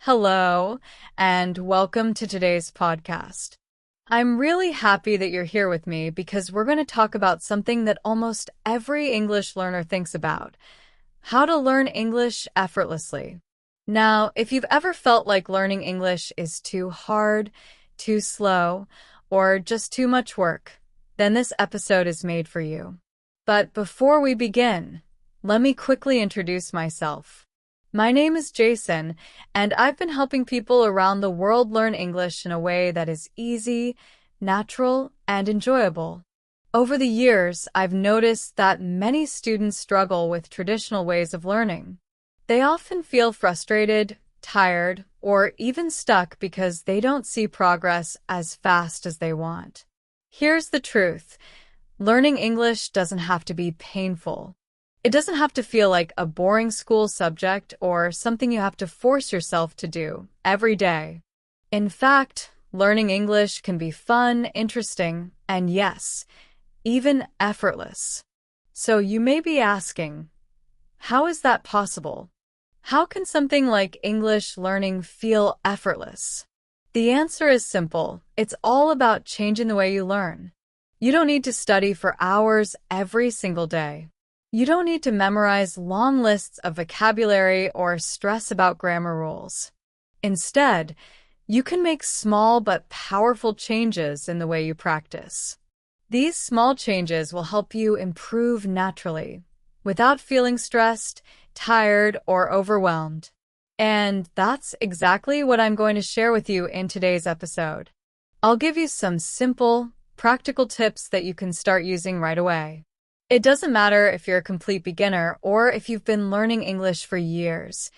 Hello, and welcome to today's podcast. I'm really happy that you're here with me because we're going to talk about something that almost every English learner thinks about: how to learn English effortlessly. Now, if you've ever felt like learning English is too hard, too slow, or just too much work, then this episode is made for you. But before we begin, let me quickly introduce myself. My name is Jason, and I've been helping people around the world learn English in a way that is easy, natural, and enjoyable. Over the years, I've noticed that many students struggle with traditional ways of learning. They often feel frustrated, tired, or even stuck because they don't see progress as fast as they want. Here's the truth: learning English doesn't have to be painful. It doesn't have to feel like a boring school subject or something you have to force yourself to do every day. In fact, learning English can be fun, interesting, and yes, even effortless. So you may be asking, how is that possible? How can something like English learning feel effortless? The answer is simple. It's all about changing the way you learn. You don't need to study for hours every single day. You don't need to memorize long lists of vocabulary or stress about grammar rules. Instead, you can make small but powerful changes in the way you practice. These small changes will help you improve naturally, without feeling stressed, tired, or overwhelmed. And that's exactly what I'm going to share with you in today's episode. I'll give you some simple, practical tips that you can start using right away. It doesn't matter if you're a complete beginner or if you've been learning English for years.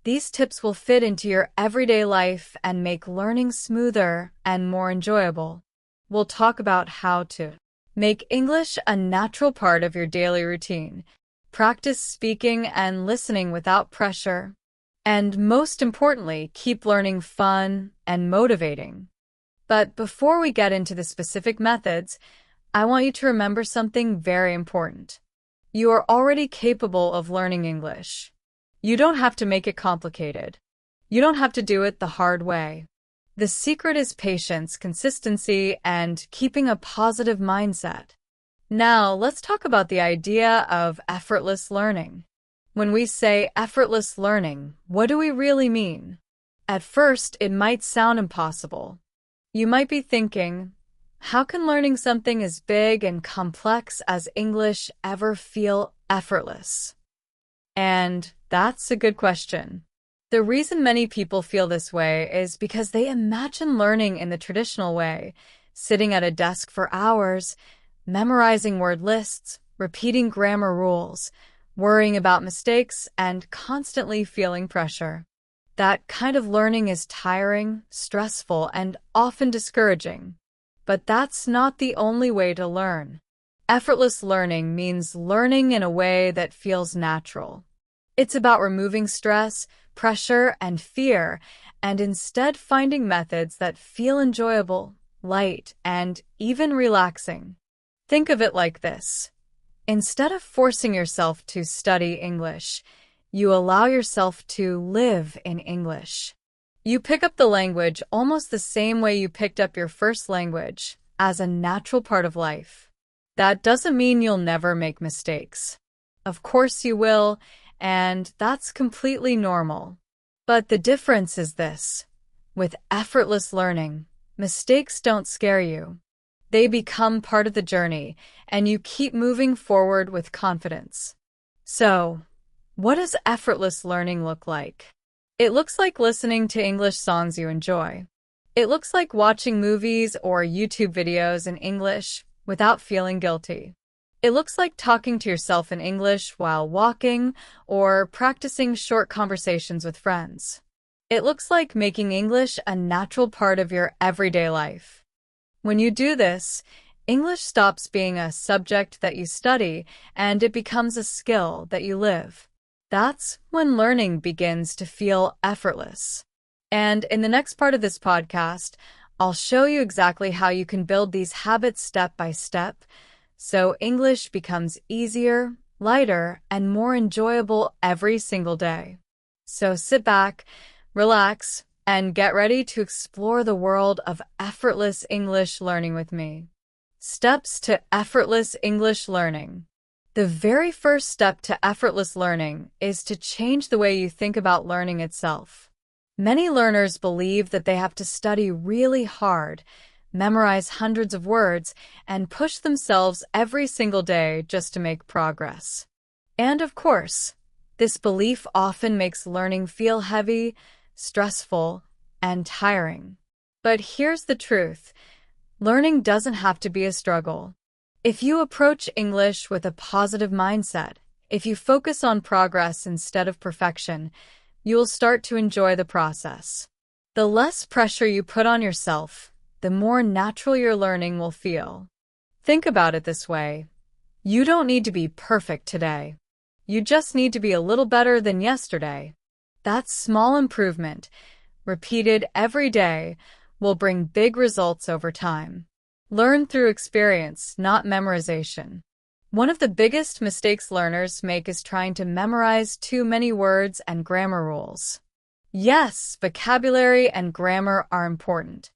These tips will fit into your everyday life and make learning smoother and more enjoyable. We'll talk about how to make English a natural part of your daily routine, practice speaking and listening without pressure, and most importantly, keep learning fun and motivating. But before we get into the specific methods, I want you to remember something very important. You are already capable of learning English. You don't have to make it complicated. You don't have to do it the hard way. The secret is patience, consistency, and keeping a positive mindset. Now, let's talk about the idea of effortless learning. When we say effortless learning, what do we really mean? At first, it might sound impossible. You might be thinking, how can learning something as big and complex as English ever feel effortless? And that's a good question. The reason many people feel this way is because they imagine learning in the traditional way, sitting at a desk for hours, memorizing word lists, repeating grammar rules, worrying about mistakes, and constantly feeling pressure. That kind of learning is tiring, stressful, and often discouraging. But that's not the only way to learn. Effortless learning means learning in a way that feels natural. It's about removing stress, pressure, and fear, and instead finding methods that feel enjoyable, light, and even relaxing. Think of it like this. Instead of forcing yourself to study English, you allow yourself to live in English. You pick up the language almost the same way you picked up your first language, as a natural part of life. That doesn't mean you'll never make mistakes. Of course you will, and that's completely normal. But the difference is this: with effortless learning, mistakes don't scare you. They become part of the journey, and you keep moving forward with confidence. So, what does effortless learning look like? It looks like listening to English songs you enjoy. It looks like watching movies or YouTube videos in English without feeling guilty. It looks like talking to yourself in English while walking or practicing short conversations with friends. It looks like making English a natural part of your everyday life. When you do this, English stops being a subject that you study and it becomes a skill that you live. That's when learning begins to feel effortless. And in the next part of this podcast, I'll show you exactly how you can build these habits step by step, so English becomes easier, lighter, and more enjoyable every single day. So sit back, relax, and get ready to explore the world of effortless English learning with me. Steps to effortless English learning. The very first step to effortless learning is to change the way you think about learning itself. Many learners believe that they have to study really hard, memorize hundreds of words, and push themselves every single day just to make progress. And of course, this belief often makes learning feel heavy, stressful, and tiring. But here's the truth. Learning doesn't have to be a struggle. If you approach English with a positive mindset, if you focus on progress instead of perfection, you will start to enjoy the process. The less pressure you put on yourself, the more natural your learning will feel. Think about it this way. You don't need to be perfect today. You just need to be a little better than yesterday. That small improvement, repeated every day, will bring big results over time. Learn through experience, not memorization. One of the biggest mistakes learners make is trying to memorize too many words and grammar rules. Yes, vocabulary and grammar are important.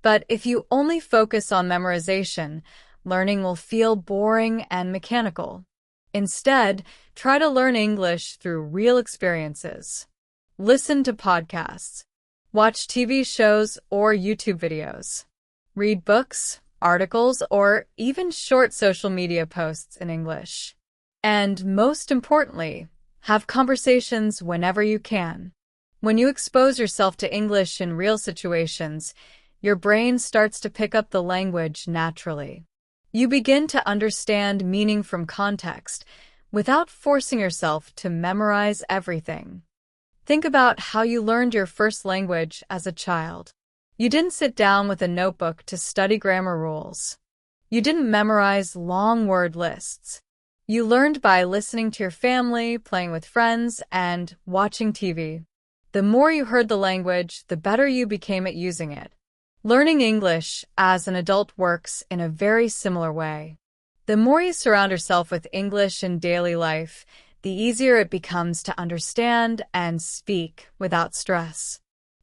But if you only focus on memorization, learning will feel boring and mechanical. Instead, try to learn English through real experiences. Listen to podcasts, watch TV shows or YouTube videos, read books, articles, or even short social media posts in English. And most importantly, have conversations whenever you can. When you expose yourself to English in real situations, your brain starts to pick up the language naturally. You begin to understand meaning from context without forcing yourself to memorize everything. Think about how you learned your first language as a child. You didn't sit down with a notebook to study grammar rules. You didn't memorize long word lists. You learned by listening to your family, playing with friends, and watching TV. The more you heard the language, the better you became at using it. Learning English as an adult works in a very similar way. The more you surround yourself with English in daily life, the easier it becomes to understand and speak without stress.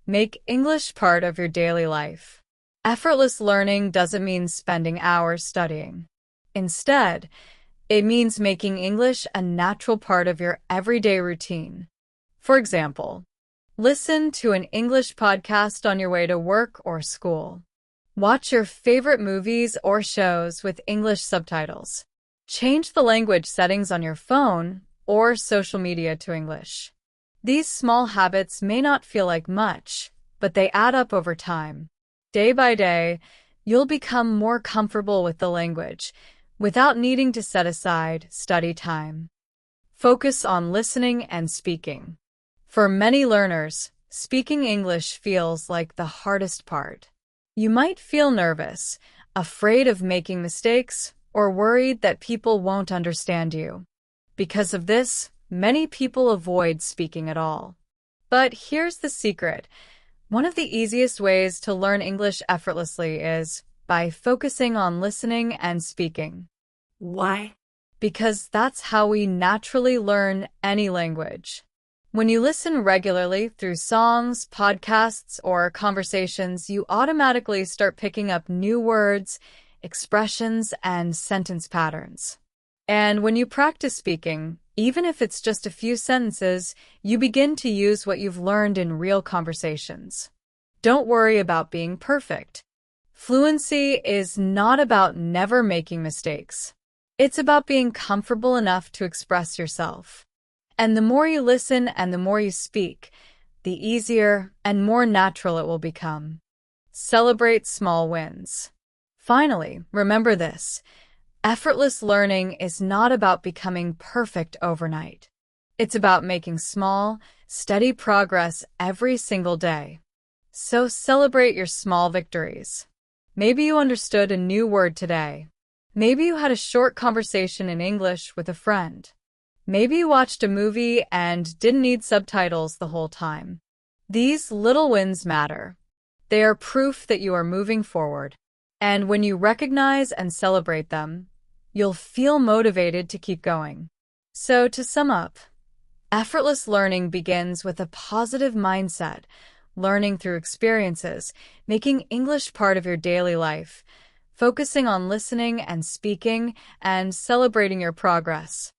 Make English part of your daily life. Effortless learning doesn't mean spending hours studying. Instead, it means making English a natural part of your everyday routine. For example, listen to an English podcast on your way to work or school. Watch your favorite movies or shows with English subtitles. Change the language settings on your phone or social media to English. These small habits may not feel like much, but they add up over time. Day by day, you'll become more comfortable with the language without needing to set aside study time. Focus on listening and speaking. For many learners, speaking English feels like the hardest part. You might feel nervous, afraid of making mistakes, or worried that people won't understand you. Because of this, many people avoid speaking at all. But here's the secret. One of the easiest ways to learn English effortlessly is by focusing on listening and speaking. Why? Because that's how we naturally learn any language. When you listen regularly through songs, podcasts, or conversations, you automatically start picking up new words, expressions, and sentence patterns. And when you practice speaking, even if it's just a few sentences, you begin to use what you've learned in real conversations. Don't worry about being perfect. Fluency is not about never making mistakes. It's about being comfortable enough to express yourself. And the more you listen and the more you speak, the easier and more natural it will become. Celebrate small wins. Finally, remember this. Effortless learning is not about becoming perfect overnight. It's about making small, steady progress every single day. So celebrate your small victories. Maybe you understood a new word today. Maybe you had a short conversation in English with a friend. Maybe you watched a movie and didn't need subtitles the whole time. These little wins matter. They are proof that you are moving forward. And when you recognize and celebrate them, you'll feel motivated to keep going. So to sum up, Effortless learning begins with a positive mindset, learning through experiences, making English part of your daily life, focusing on listening and speaking, and celebrating your progress.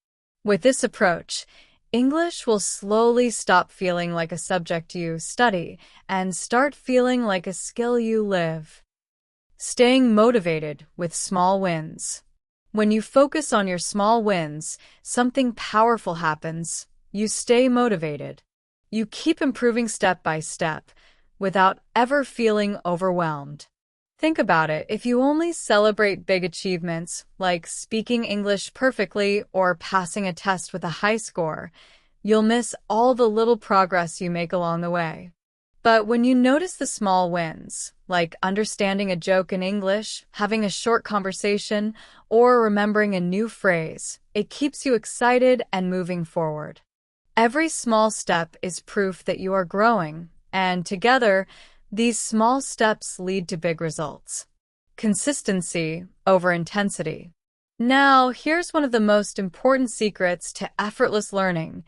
With this approach, English will slowly stop feeling like a subject you study and start feeling like a skill you live. Staying motivated with small wins. When you focus on your small wins, something powerful happens. You stay motivated. You keep improving step by step without ever feeling overwhelmed. Think about it. If you only celebrate big achievements like speaking English perfectly or passing a test with a high score, you'll miss all the little progress you make along the way. But when you notice the small wins, like understanding a joke in English, having a short conversation, or remembering a new phrase, it keeps you excited and moving forward. Every small step is proof that you are growing, and together, these small steps lead to big results. Consistency over intensity. Now, here's one of the most important secrets to effortless learning.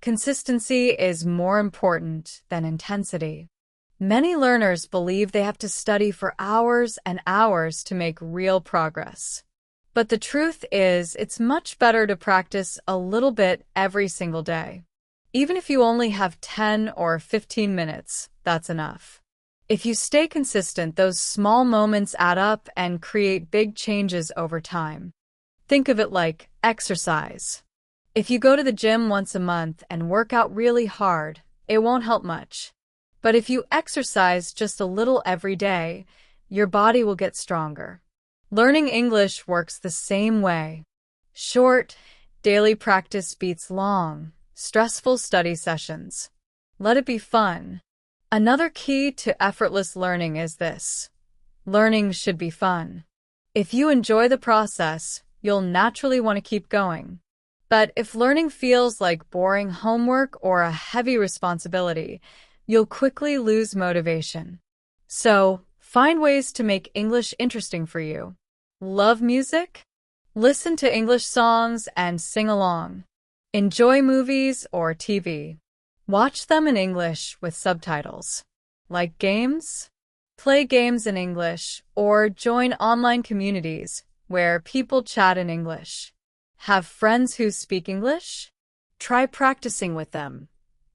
Consistency is more important than intensity. Many learners believe they have to study for hours and hours to make real progress. But the truth is, it's much better to practice a little bit every single day. Even if you only have 10 or 15 minutes, that's enough. If you stay consistent, those small moments add up and create big changes over time. Think of it like exercise. If you go to the gym once a month and work out really hard, it won't help much. But if you exercise just a little every day, your body will get stronger. Learning English works the same way. Short, daily practice beats long, stressful study sessions. Let it be fun. Another key to effortless learning is this. Learning should be fun. If you enjoy the process, you'll naturally want to keep going. But if learning feels like boring homework or a heavy responsibility, you'll quickly lose motivation. So, find ways to make English interesting for you. Love music? Listen to English songs and sing along. Enjoy movies or TV. Watch them in English with subtitles. Like games? Play games in English or join online communities where people chat in English. Have friends who speak English? Try practicing with them,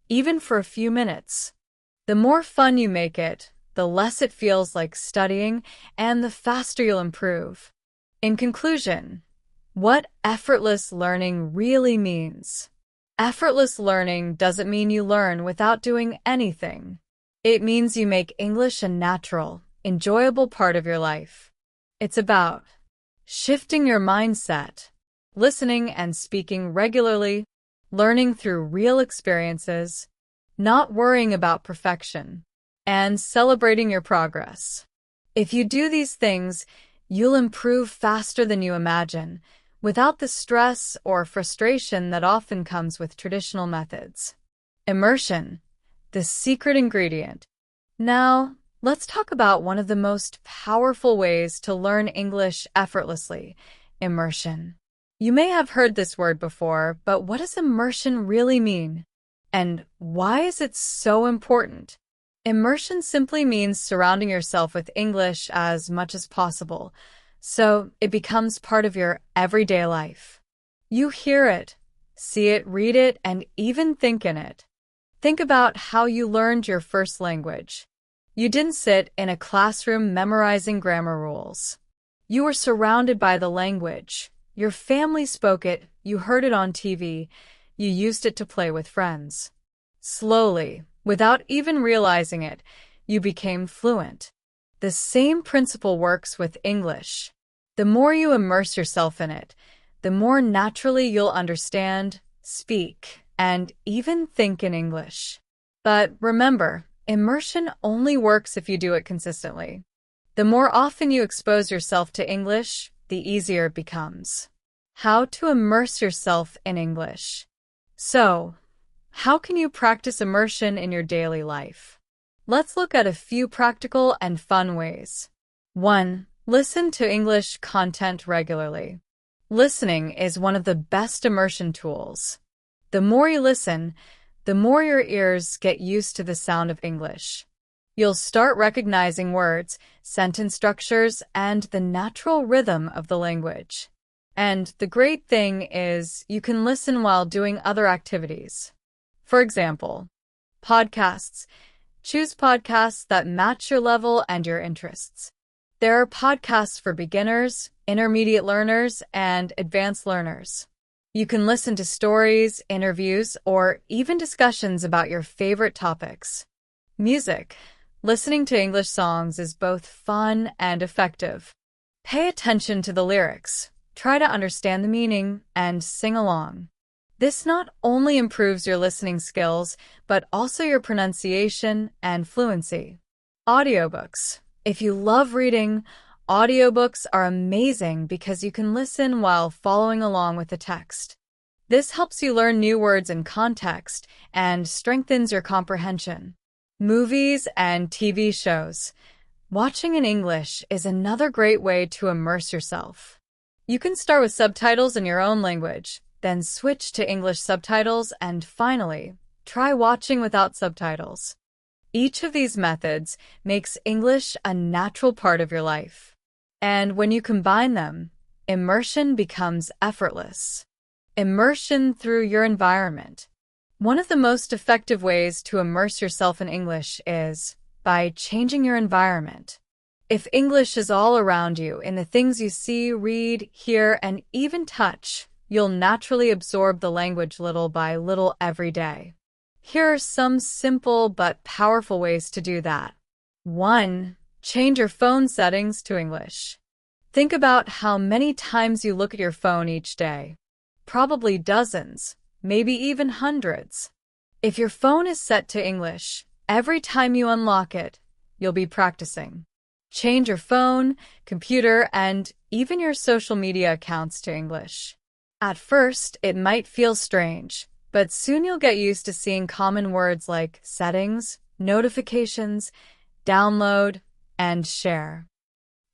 even for a few minutes. The more fun you make it, the less it feels like studying and the faster you'll improve. In conclusion, what effortless learning really means. Effortless learning doesn't mean you learn without doing anything. It means you make English a natural, enjoyable part of your life. It's about shifting your mindset, listening and speaking regularly, learning through real experiences, not worrying about perfection, and celebrating your progress. If you do these things, you'll improve faster than you imagine, without the stress or frustration that often comes with traditional methods. Immersion, the secret ingredient. Now, let's talk about one of the most powerful ways to learn English effortlessly, immersion. You may have heard this word before, but what does immersion really mean? And why is it so important? Immersion simply means surrounding yourself with English as much as possible, so it becomes part of your everyday life. You hear it, see it, read it, and even think in it. Think about how you learned your first language. You didn't sit in a classroom memorizing grammar rules. You were surrounded by the language. Your family spoke it, you heard it on TV, you used it to play with friends. Slowly, without even realizing it, you became fluent. The same principle works with English. The more you immerse yourself in it, the more naturally you'll understand, speak, and even think in English. But remember, immersion only works if you do it consistently. The more often you expose yourself to English, the easier it becomes. How to immerse yourself in English. So, how can you practice immersion in your daily life? Let's look at a few practical and fun ways. 1. Listen to English content regularly. Listening is one of the best immersion tools. The more you listen, the more your ears get used to the sound of English. You'll start recognizing words, sentence structures, and the natural rhythm of the language. And the great thing is you can listen while doing other activities. For example, podcasts. Choose podcasts that match your level and your interests. There are podcasts for beginners, intermediate learners, and advanced learners. You can listen to stories, interviews, or even discussions about your favorite topics. Music. Listening to English songs is both fun and effective. Pay attention to the lyrics, try to understand the meaning, and sing along. This not only improves your listening skills, but also your pronunciation and fluency. Audiobooks. If you love reading, audiobooks are amazing because you can listen while following along with the text. This helps you learn new words in context and strengthens your comprehension. Movies and TV shows. Watching in English is another great way to immerse yourself. You can start with subtitles in your own language, then switch to English subtitles, and finally, try watching without subtitles. Each of these methods makes English a natural part of your life. And when you combine them, immersion becomes effortless. Immersion through your environment. One of the most effective ways to immerse yourself in English is by changing your environment. If English is all around you in the things you see, read, hear, and even touch, you'll naturally absorb the language little by little every day. Here are some simple but powerful ways to do that. 1. Change your phone settings to English. Think about how many times you look at your phone each day. Probably dozens, maybe even hundreds. If your phone is set to English, every time you unlock it, you'll be practicing. Change your phone, computer, and even your social media accounts to English. At first, it might feel strange, but soon you'll get used to seeing common words like settings, notifications, download, and share.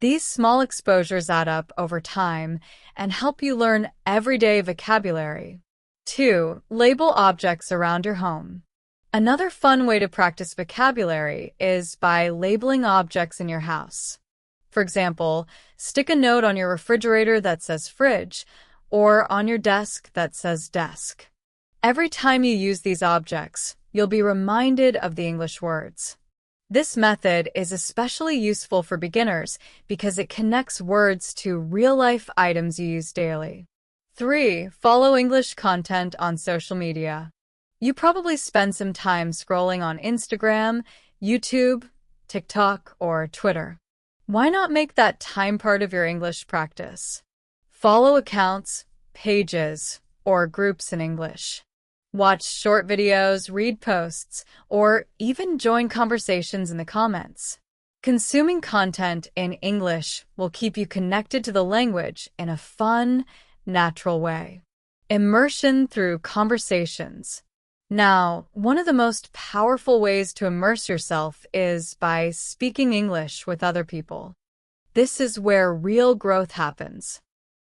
These small exposures add up over time and help you learn everyday vocabulary. 2. Label objects around your home. Another fun way to practice vocabulary is by labeling objects in your house. For example, stick a note on your refrigerator that says fridge, or on your desk that says desk. Every time you use these objects, you'll be reminded of the English words. This method is especially useful for beginners because it connects words to real-life items you use daily. 3. Follow English content on social media. You probably spend some time scrolling on Instagram, YouTube, TikTok, or Twitter. Why not make that time part of your English practice? Follow accounts, pages, or groups in English. Watch short videos, read posts, or even join conversations in the comments. Consuming content in English will keep you connected to the language in a fun, natural way. Immersion through conversations. Now, one of the most powerful ways to immerse yourself is by speaking English with other people. This is where real growth happens.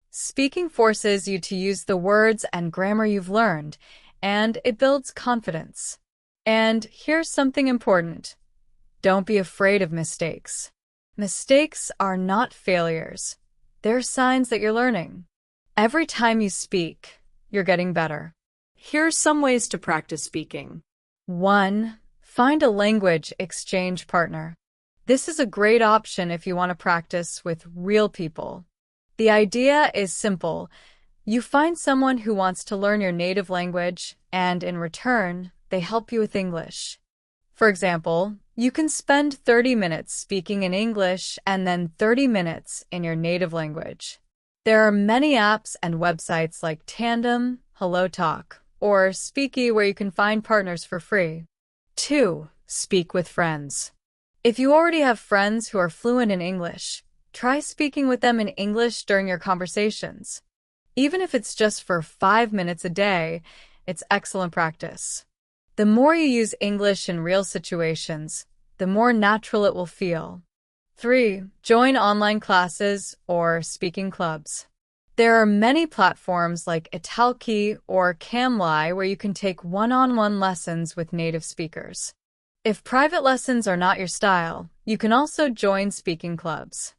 Speaking forces you to use the words and grammar you've learned, and it builds confidence. And here's something important. Don't be afraid of mistakes. Mistakes are not failures. They're signs that you're learning. Every time you speak, you're getting better. Here's some ways to practice speaking. 1. Find a language exchange partner. This is a great option if you want to practice with real people. The idea is simple. You find someone who wants to learn your native language, and in return, they help you with English. For example, you can spend 30 minutes speaking in English and then 30 minutes in your native language. There are many apps and websites like Tandem, HelloTalk, or Speaky where you can find partners for free. 2. Speak with friends. If you already have friends who are fluent in English, try speaking with them in English during your conversations. Even if it's just for 5 minutes a day, it's excellent practice. The more you use English in real situations, the more natural it will feel. 3. Join online classes or speaking clubs. There are many platforms like Italki or Camly where you can take one-on-one lessons with native speakers. If private lessons are not your style, you can also join speaking clubs.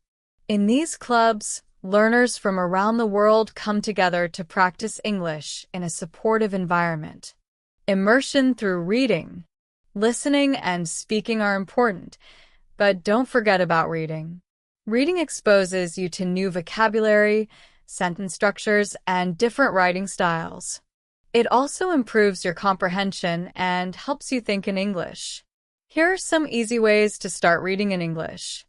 In these clubs, learners from around the world come together to practice English in a supportive environment. Immersion through reading. Listening and speaking are important, but don't forget about reading. Reading exposes you to new vocabulary, sentence structures, and different writing styles. It also improves your comprehension and helps you think in English. Here are some easy ways to start reading in English.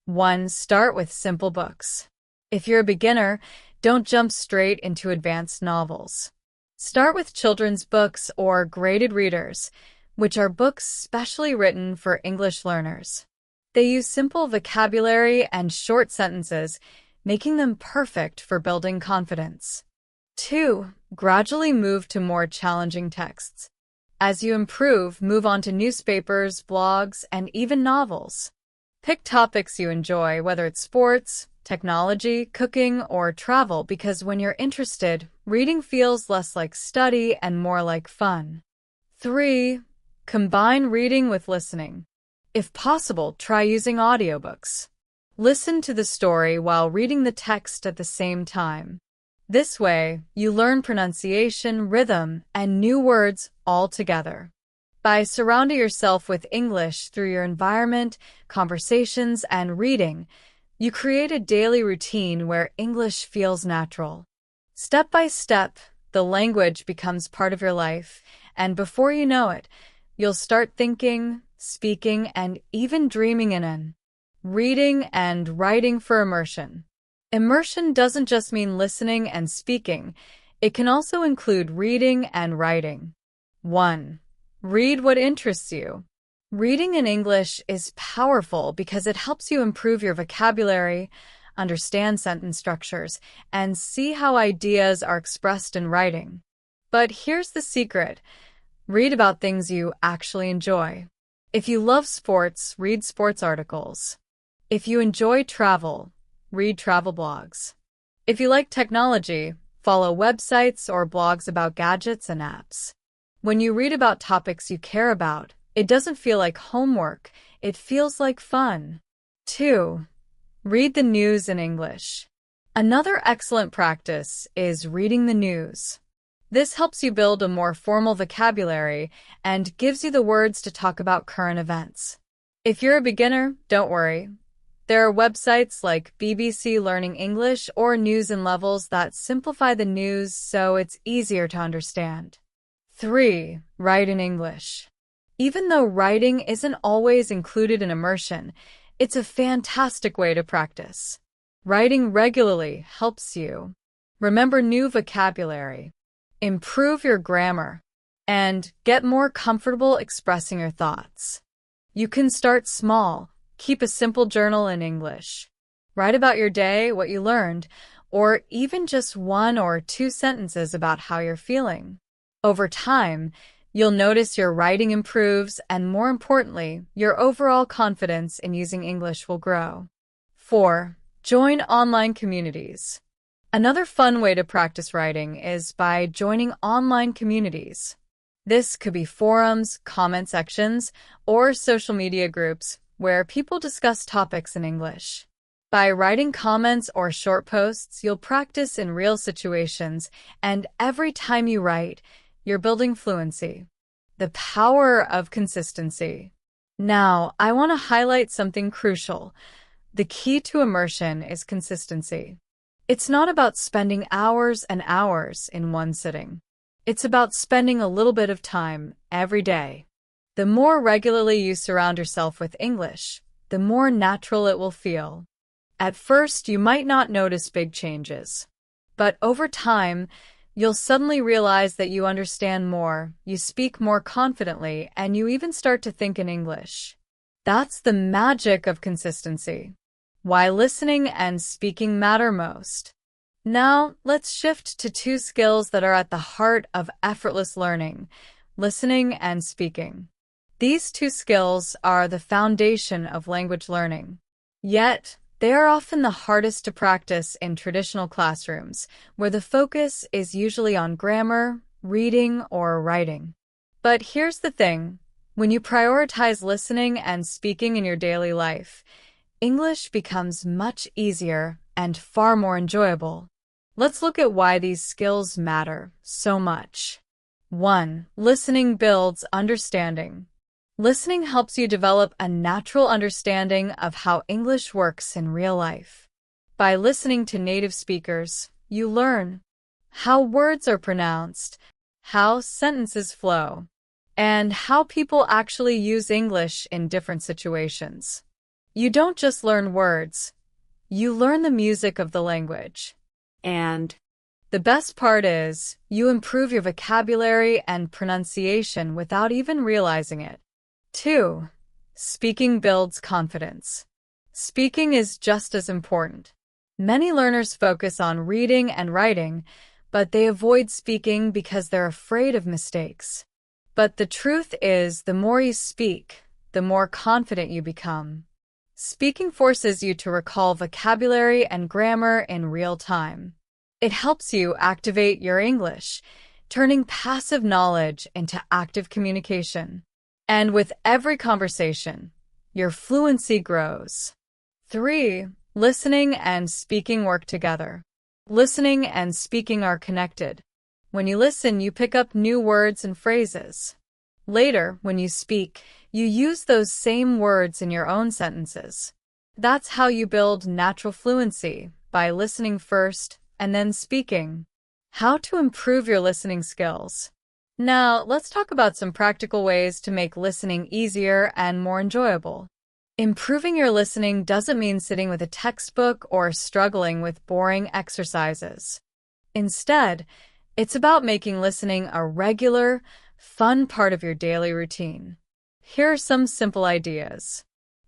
1. Start with simple books. If you're a beginner, don't jump straight into advanced novels. Start with children's books or graded readers, which are books specially written for English learners. They use simple vocabulary and short sentences, making them perfect for building confidence. 2. Gradually move to more challenging texts. As you improve, move on to newspapers, blogs, and even novels. Pick topics you enjoy, whether it's sports, technology, cooking, or travel, because when you're interested, reading feels less like study and more like fun. 3. Combine reading with listening. If possible, try using audiobooks. Listen to the story while reading the text at the same time. This way, you learn pronunciation, rhythm, and new words all together. By surrounding yourself with English through your environment, conversations, and reading, you create a daily routine where English feels natural. Step by step, the language becomes part of your life, and before you know it, you'll start thinking, speaking, and even dreaming in reading and writing for immersion. Immersion doesn't just mean listening and speaking. It can also include reading and writing. 1. Read what interests you. Reading in English is powerful because it helps you improve your vocabulary, understand sentence structures, and see how ideas are expressed in writing. But here's the secret. Read about things you actually enjoy. If you love sports, read sports articles. If you enjoy travel, read travel blogs. If you like technology, follow websites or blogs about gadgets and apps. When you read about topics you care about, it doesn't feel like homework, it feels like fun. 2. Read the news in English. Another excellent practice is reading the news. This helps you build a more formal vocabulary and gives you the words to talk about current events. If you're a beginner, don't worry. There are websites like BBC Learning English or News in Levels that simplify the news so it's easier to understand. 3. Write in English. Even though writing isn't always included in immersion, it's a fantastic way to practice. Writing regularly helps you remember new vocabulary, improve your grammar, and get more comfortable expressing your thoughts. You can start small. Keep a simple journal in English. Write about your day, what you learned, or even just 1 or 2 sentences about how you're feeling. Over time, you'll notice your writing improves and, more importantly, your overall confidence in using English will grow. 4. Join online communities. Another fun way to practice writing is by joining online communities. This could be forums, comment sections, or social media groups where people discuss topics in English. By writing comments or short posts, you'll practice in real situations, and every time you write, you're building fluency. The power of consistency. Now, I want to highlight something crucial. The key to immersion is consistency. It's not about spending hours and hours in one sitting. It's about spending a little bit of time every day. The more regularly you surround yourself with English, the more natural it will feel. At first, you might not notice big changes, but over time, you'll suddenly realize that you understand more, you speak more confidently, and you even start to think in English. That's the magic of consistency. Why listening and speaking matter most. Now, let's shift to 2 skills that are at the heart of effortless learning: listening and speaking. These 2 skills are the foundation of language learning. Yet, They are often the hardest to practice in traditional classrooms, where the focus is usually on grammar, reading, or writing. But here's the thing. When you prioritize listening and speaking in your daily life, English becomes much easier and far more enjoyable. Let's look at why these skills matter so much. 1. Listening builds understanding. Listening helps you develop a natural understanding of how English works in real life. By listening to native speakers, you learn how words are pronounced, how sentences flow, and how people actually use English in different situations. You don't just learn words, you learn the music of the language. And The best part is, you improve your vocabulary and pronunciation without even realizing it. 2. Speaking builds confidence. Speaking is just as important. Many learners focus on reading and writing, but they avoid speaking because they're afraid of mistakes. But the truth is, the more you speak, the more confident you become. Speaking forces you to recall vocabulary and grammar in real time. It helps you activate your English, turning passive knowledge into active communication. And with every conversation, your fluency grows. 3. Listening and speaking work together. Listening and speaking are connected. When you listen, you pick up new words and phrases. Later, when you speak, you use those same words in your own sentences. That's how you build natural fluency, by listening first and then speaking. How to improve your listening skills. Now, let's talk about some practical ways to make listening easier and more enjoyable. Improving your listening doesn't mean sitting with a textbook or struggling with boring exercises. Instead, it's about making listening a regular, fun part of your daily routine. Here are some simple ideas.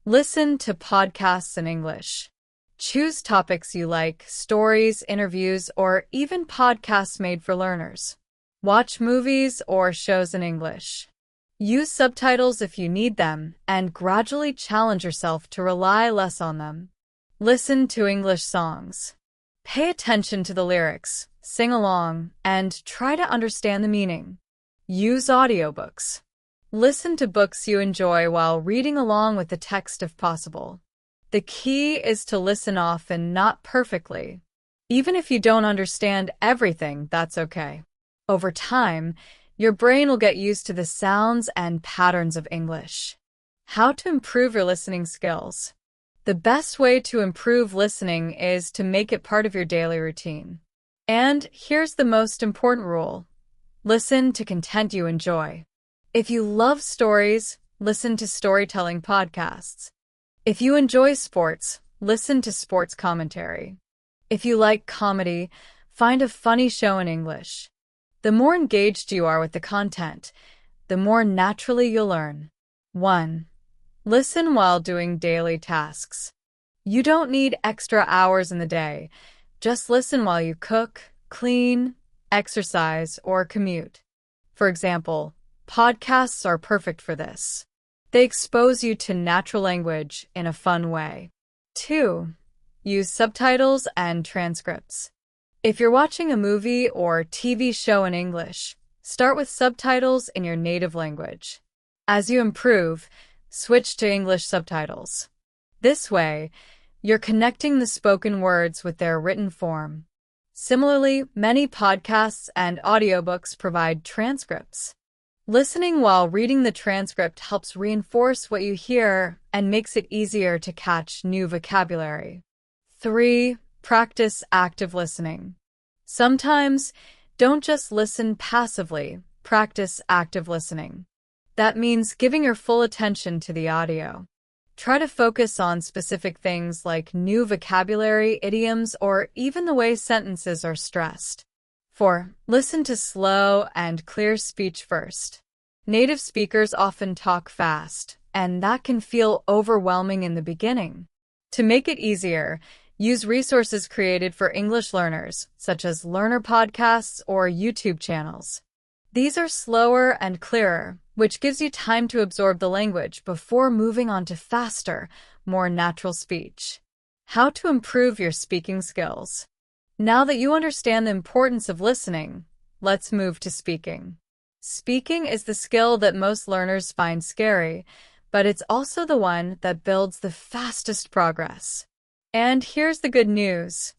Listen to podcasts in English. Choose topics you like, stories, interviews, or even podcasts made for learners. Watch movies or shows in English. Use subtitles if you need them, and gradually challenge yourself to rely less on them. Listen to English songs. Pay attention to the lyrics, sing along, and try to understand the meaning. Use audiobooks. Listen to books you enjoy while reading along with the text if possible. The key is to listen often, not perfectly. Even if you don't understand everything, that's okay. Over time, your brain will get used to the sounds and patterns of English. How to improve your listening skills. The best way to improve listening is to make it part of your daily routine. And here's the most important rule. Listen to content you enjoy. If you love stories, listen to storytelling podcasts. If you enjoy sports, listen to sports commentary. If you like comedy, find a funny show in English. The more engaged you are with the content, the more naturally you'll learn. 1. Listen while doing daily tasks. You don't need extra hours in the day. Just listen while you cook, clean, exercise, or commute. For example, podcasts are perfect for this. They expose you to natural language in a fun way. 2. Use subtitles and transcripts. If you're watching a movie or TV show in English, start with subtitles in your native language. As you improve, switch to English subtitles. This way, you're connecting the spoken words with their written form. Similarly, many podcasts and audiobooks provide transcripts. Listening while reading the transcript helps reinforce what you hear and makes it easier to catch new vocabulary. 3. Practice active listening. Sometimes, don't just listen passively, practice active listening. That means giving your full attention to the audio. Try to focus on specific things like new vocabulary, idioms, or even the way sentences are stressed. 4. Listen to slow and clear speech first. Native speakers often talk fast, and that can feel overwhelming in the beginning. To make it easier, use resources created for English learners, such as learner podcasts or YouTube channels. These are slower and clearer, which gives you time to absorb the language before moving on to faster, more natural speech. How to improve your speaking skills. Now that you understand the importance of listening, let's move to speaking. Speaking is the skill that most learners find scary, but it's also the one that builds the fastest progress. And here's the good news.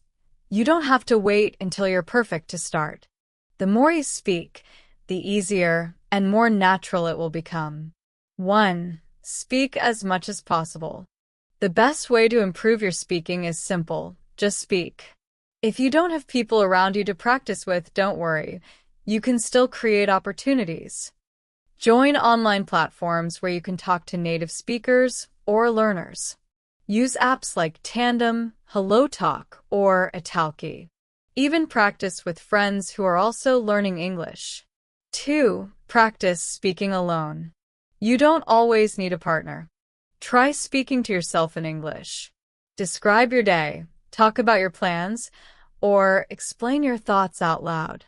You don't have to wait until you're perfect to start. The more you speak, the easier and more natural it will become. 1. Speak as much as possible. The best way to improve your speaking is simple. Just speak. If you don't have people around you to practice with, don't worry. You can still create opportunities. Join online platforms where you can talk to native speakers or learners. Use apps like Tandem, HelloTalk, or Italki. Even practice with friends who are also learning English. 2. Practice speaking alone. You don't always need a partner. Try speaking to yourself in English. Describe your day, talk about your plans, or explain your thoughts out loud.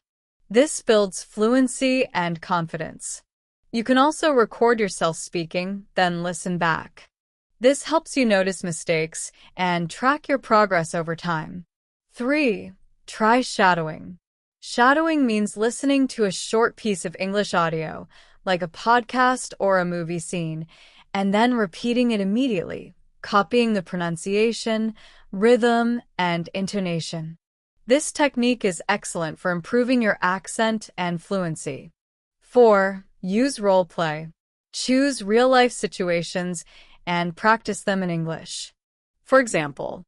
This builds fluency and confidence. You can also record yourself speaking, then listen back. This helps you notice mistakes and track your progress over time. 3. Try shadowing. Shadowing means listening to a short piece of English audio, like a podcast or a movie scene, and then repeating it immediately, copying the pronunciation, rhythm, and intonation. This technique is excellent for improving your accent and fluency. 4. Use role play. Choose real-life situations and practice them in English. For example,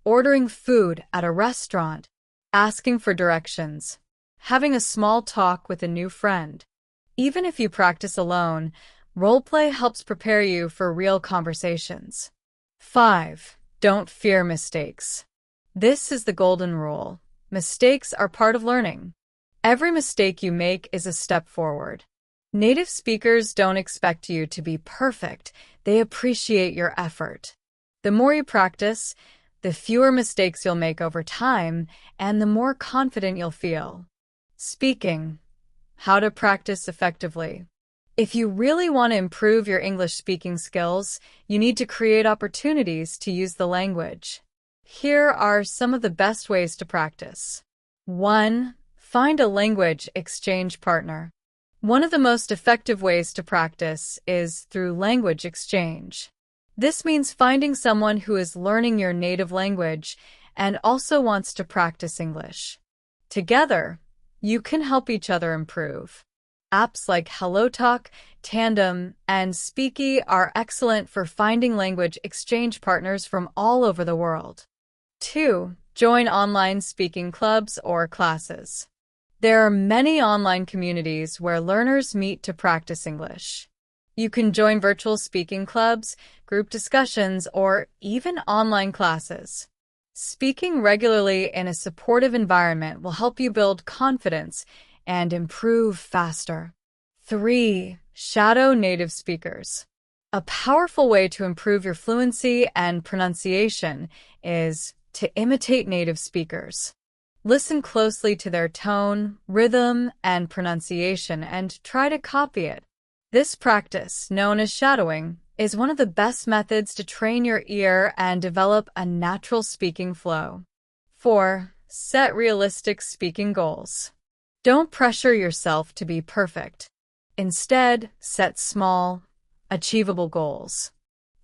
ordering food at a restaurant, asking for directions, having a small talk with a new friend. Even if you practice alone, role play helps prepare you for real conversations. 5. Don't fear mistakes. This is the golden rule. Mistakes are part of learning. Every mistake you make is a step forward. Native speakers don't expect you to be perfect. They appreciate your effort. The more you practice, the fewer mistakes you'll make over time, and the more confident you'll feel. Speaking. How to practice effectively. If you really want to improve your English speaking skills, you need to create opportunities to use the language. Here are some of the best ways to practice. 1. Find a language exchange partner. One of the most effective ways to practice is through language exchange. This means finding someone who is learning your native language and also wants to practice English. Together, you can help each other improve. Apps like HelloTalk, Tandem, and Speaky are excellent for finding language exchange partners from all over the world. 2. Join online speaking clubs or classes. There are many online communities where learners meet to practice English. You can join virtual speaking clubs, group discussions, or even online classes. Speaking regularly in a supportive environment will help you build confidence and improve faster. 3. Shadow native speakers. A powerful way to improve your fluency and pronunciation is to imitate native speakers. Listen closely to their tone, rhythm, and pronunciation and try to copy it. This practice, known as shadowing, is one of the best methods to train your ear and develop a natural speaking flow. 4. Set realistic speaking goals. Don't pressure yourself to be perfect. Instead, set small, achievable goals.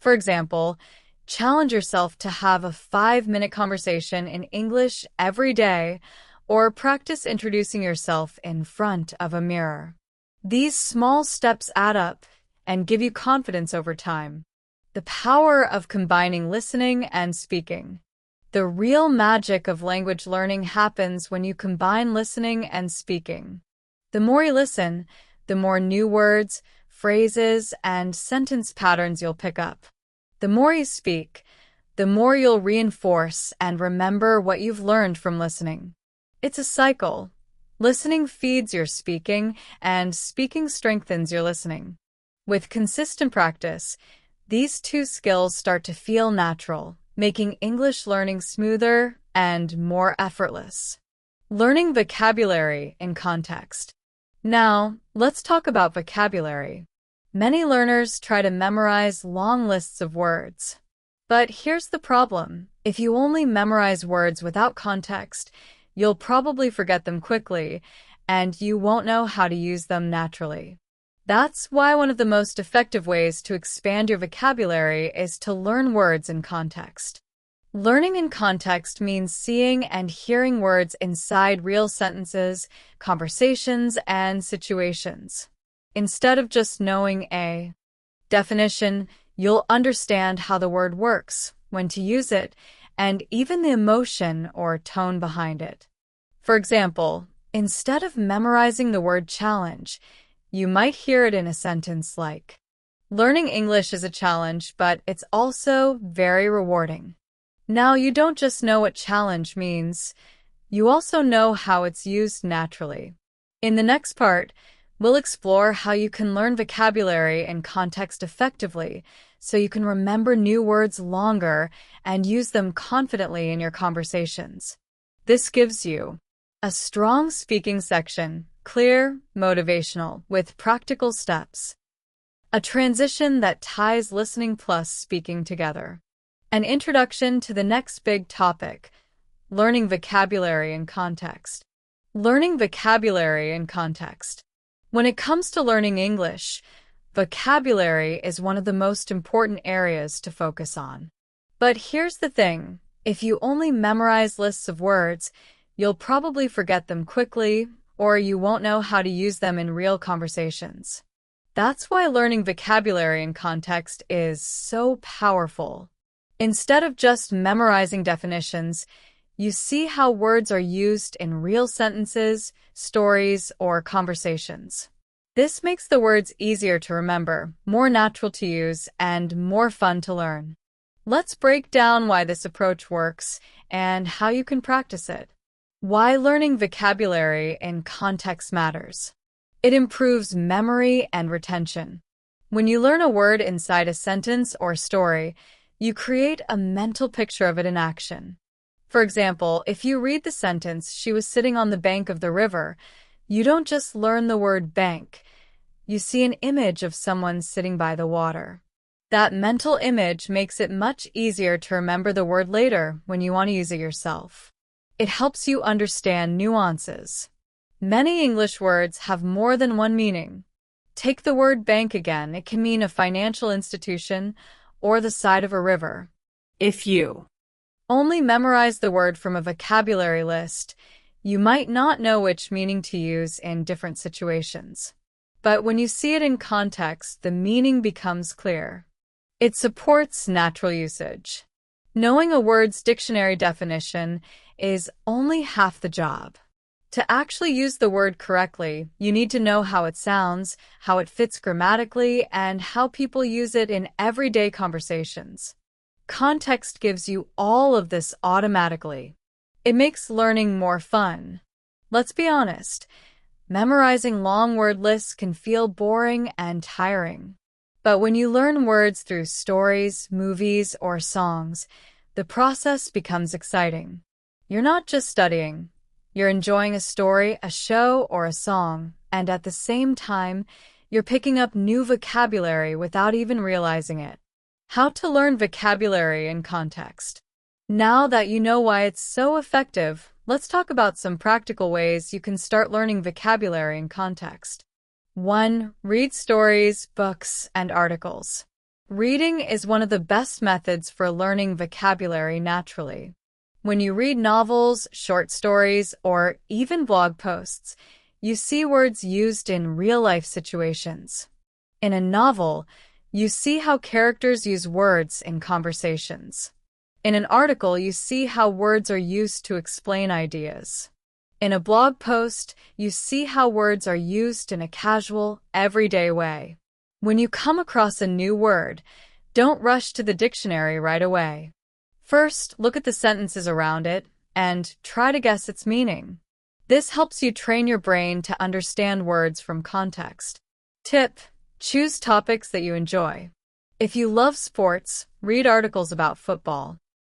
For example, challenge yourself to have a 5-minute conversation in English every day, or practice introducing yourself in front of a mirror. These small steps add up and give you confidence over time. The power of combining listening and speaking. The real magic of language learning happens when you combine listening and speaking. The more you listen, the more new words, phrases, and sentence patterns you'll pick up. The more you speak, the more you'll reinforce and remember what you've learned from listening. It's a cycle. Listening feeds your speaking, and speaking strengthens your listening. With consistent practice, these two skills start to feel natural, making English learning smoother and more effortless. Learning vocabulary in context. Now, let's talk about vocabulary. Many learners try to memorize long lists of words. But here's the problem. If you only memorize words without context, you'll probably forget them quickly, and you won't know how to use them naturally. That's why one of the most effective ways to expand your vocabulary is to learn words in context. Learning in context means seeing and hearing words inside real sentences, conversations, and situations. Instead of just knowing a definition, you'll understand how the word works, when to use it, and even the emotion or tone behind it. For example, instead of memorizing the word challenge, you might hear it in a sentence like, "Learning English is a challenge, but it's also very rewarding." Now, you don't just know what challenge means, you also know how it's used naturally. In the next part, we'll explore how you can learn vocabulary in context effectively so you can remember new words longer and use them confidently in your conversations. This gives you a strong speaking section, clear, motivational, with practical steps. A transition that ties listening plus speaking together. An introduction to the next big topic, learning vocabulary in context. Learning vocabulary in context. When it comes to learning English, vocabulary is one of the most important areas to focus on. But here's the thing, if you only memorize lists of words, you'll probably forget them quickly, or you won't know how to use them in real conversations. That's why learning vocabulary in context is so powerful. Instead of just memorizing definitions, you see how words are used in real sentences, stories, or conversations. This makes the words easier to remember, more natural to use, and more fun to learn. Let's break down why this approach works and how you can practice it. Why learning vocabulary in context matters. It improves memory and retention. When you learn a word inside a sentence or story, you create a mental picture of it in action. For example, if you read the sentence, "She was sitting on the bank of the river," you don't just learn the word bank. You see an image of someone sitting by the water. That mental image makes it much easier to remember the word later when you want to use it yourself. It helps you understand nuances. Many English words have more than one meaning. Take the word bank again. It can mean a financial institution or the side of a river. If you only memorize the word from a vocabulary list, you might not know which meaning to use in different situations. But when you see it in context, the meaning becomes clear. It supports natural usage. Knowing a word's dictionary definition is only half the job. To actually use the word correctly, you need to know how it sounds, how it fits grammatically, and how people use it in everyday conversations. Context gives you all of this automatically. It makes learning more fun. Let's be honest, memorizing long word lists can feel boring and tiring. But when you learn words through stories, movies, or songs, the process becomes exciting. You're not just studying. You're enjoying a story, a show, or a song, and at the same time, you're picking up new vocabulary without even realizing it. How to learn vocabulary in context. Now that you know why it's so effective, let's talk about some practical ways you can start learning vocabulary in context. 1. Read stories, books, and articles. Reading is one of the best methods for learning vocabulary naturally. When you read novels, short stories, or even blog posts, you see words used in real-life situations. In a novel, you see how characters use words in conversations. In an article, you see how words are used to explain ideas. In a blog post, you see how words are used in a casual, everyday way. When you come across a new word, don't rush to the dictionary right away. First, look at the sentences around it and try to guess its meaning. This helps you train your brain to understand words from context. Tip: choose topics that you enjoy. If you love sports, read articles about football.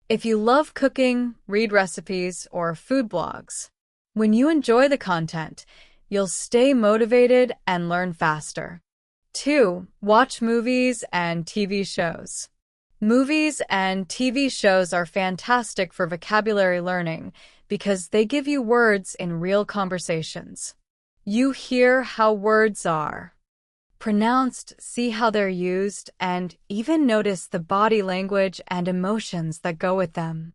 If you love cooking, read recipes or food blogs. When you enjoy the content, you'll stay motivated and learn faster. 2. Watch movies and TV shows. Movies and TV shows are fantastic for vocabulary learning because they give you words in real conversations. You hear how words are pronounced, see how they're used, and even notice the body language and emotions that go with them.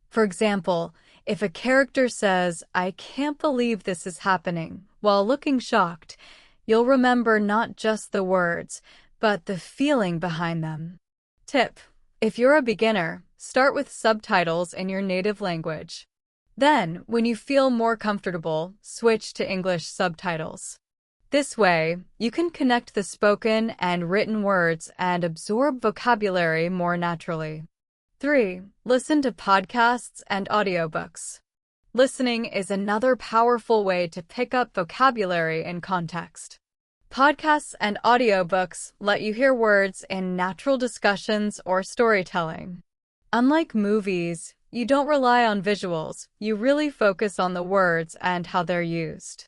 For example, if a character says, "I can't believe this is happening," while looking shocked, you'll remember not just the words, but the feeling behind them. Tip: if you're a beginner, start with subtitles in your native language. Then, when you feel more comfortable, switch to English subtitles. This way, you can connect the spoken and written words and absorb vocabulary more naturally. 3. Listen to podcasts and audiobooks. Listening is another powerful way to pick up vocabulary in context. Podcasts and audiobooks let you hear words in natural discussions or storytelling. Unlike movies, you don't rely on visuals, you really focus on the words and how they're used.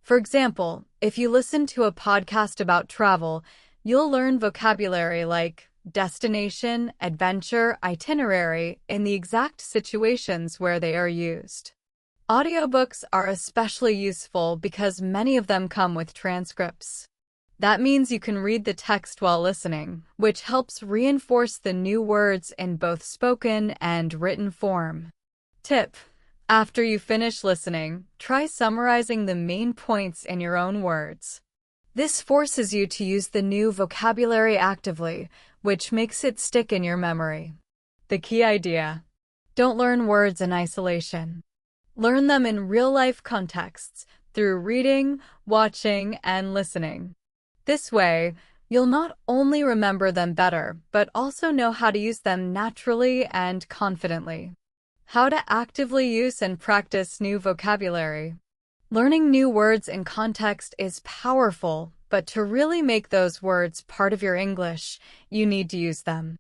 For example, if you listen to a podcast about travel, you'll learn vocabulary like destination, adventure, itinerary in the exact situations where they are used. Audiobooks are especially useful because many of them come with transcripts. That means you can read the text while listening, which helps reinforce the new words in both spoken and written form. Tip: after you finish listening, try summarizing the main points in your own words. This forces you to use the new vocabulary actively, which makes it stick in your memory. The key idea: don't learn words in isolation. Learn them in real-life contexts through reading, watching, and listening. This way, you'll not only remember them better, but also know how to use them naturally and confidently. How to actively use and practice new vocabulary. Learning new words in context is powerful, but to really make those words part of your English, you need to use them.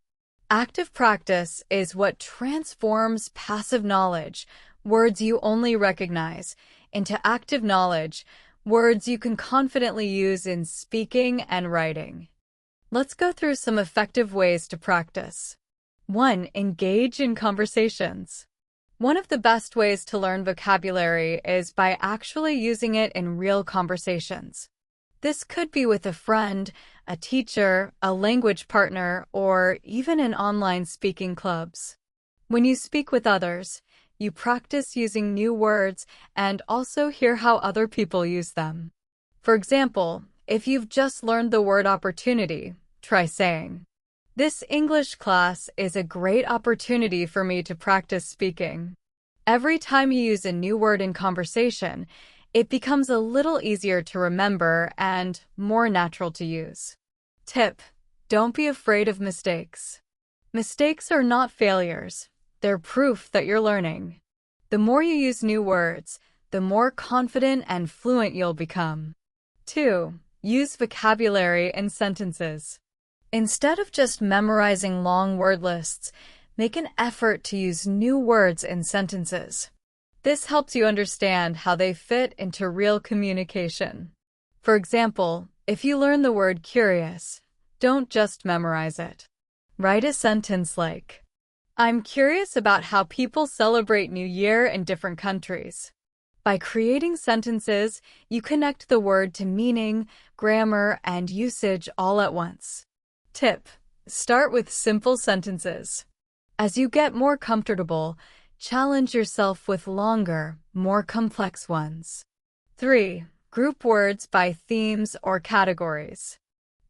Active practice is what transforms passive knowledge, words you only recognize, into active knowledge, words you can confidently use in speaking and writing. Let's go through some effective ways to practice. 1. Engage in conversations. One of the best ways to learn vocabulary is by actually using it in real conversations. This could be with a friend, a teacher, a language partner, or even in online speaking clubs. When you speak with others, you practice using new words and also hear how other people use them. For example, if you've just learned the word opportunity, try saying, "This English class is a great opportunity for me to practice speaking." Every time you use a new word in conversation, it becomes a little easier to remember and more natural to use. Tip: don't be afraid of mistakes. Mistakes are not failures. They're proof that you're learning. The more you use new words, the more confident and fluent you'll become. 2. Use vocabulary in sentences. Instead of just memorizing long word lists, make an effort to use new words in sentences. This helps you understand how they fit into real communication. For example, if you learn the word curious, don't just memorize it. Write a sentence like, "I'm curious about how people celebrate New Year in different countries." By creating sentences, you connect the word to meaning, grammar, and usage all at once. Tip: start with simple sentences. As you get more comfortable, challenge yourself with longer, more complex ones. 3. Group words by themes or categories.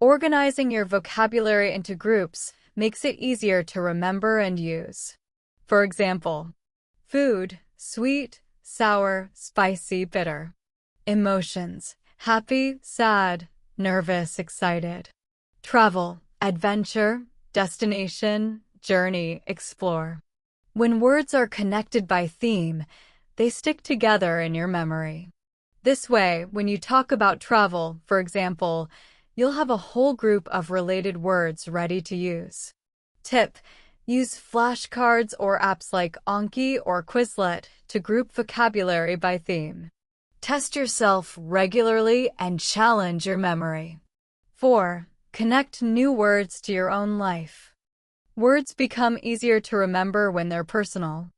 Organizing your vocabulary into groups makes it easier to remember and use. For example, food, sweet, sour, spicy, bitter. Emotions, happy, sad, nervous, excited. Travel, adventure, destination, journey, explore. When words are connected by theme, they stick together in your memory. This way, when you talk about travel, for example, you'll have a whole group of related words ready to use. Tip: use flashcards or apps like Anki or Quizlet to group vocabulary by theme. Test yourself regularly and challenge your memory. 4. Connect new words to your own life. Words become easier to remember when they're personal.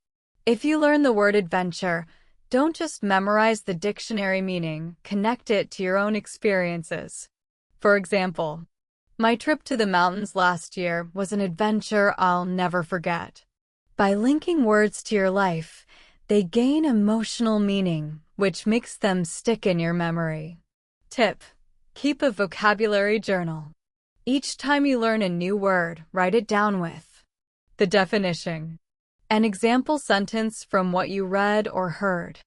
If you learn the word adventure, don't just memorize the dictionary meaning, connect it to your own experiences. For example, my trip to the mountains last year was an adventure I'll never forget. By linking words to your life, they gain emotional meaning, which makes them stick in your memory. Tip: keep a vocabulary journal. Each time you learn a new word, write it down with the definition, an example sentence from what you read or heard,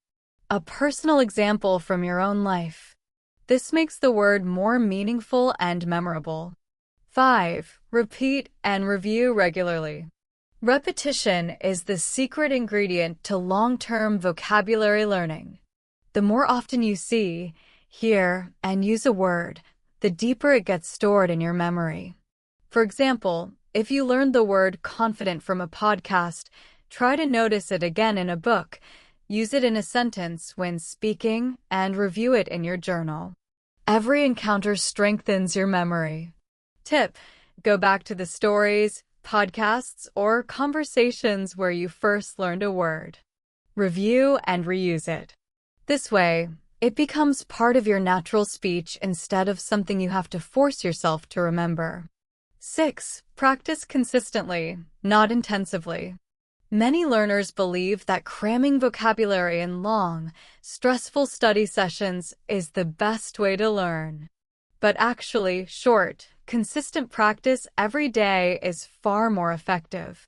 a personal example from your own life. This makes the word more meaningful and memorable. 5. Repeat and review regularly. Repetition is the secret ingredient to long-term vocabulary learning. The more often you see, hear, and use a word, the deeper it gets stored in your memory. For example, if you learned the word confident from a podcast, try to notice it again in a book, use it in a sentence when speaking, and review it in your journal. Every encounter strengthens your memory. Tip: go back to the stories, podcasts, or conversations where you first learned a word. Review and reuse it. This way, it becomes part of your natural speech instead of something you have to force yourself to remember. 6. Practice consistently, not intensively. Many learners believe that cramming vocabulary in long, stressful study sessions is the best way to learn. But actually, short, consistent practice every day is far more effective.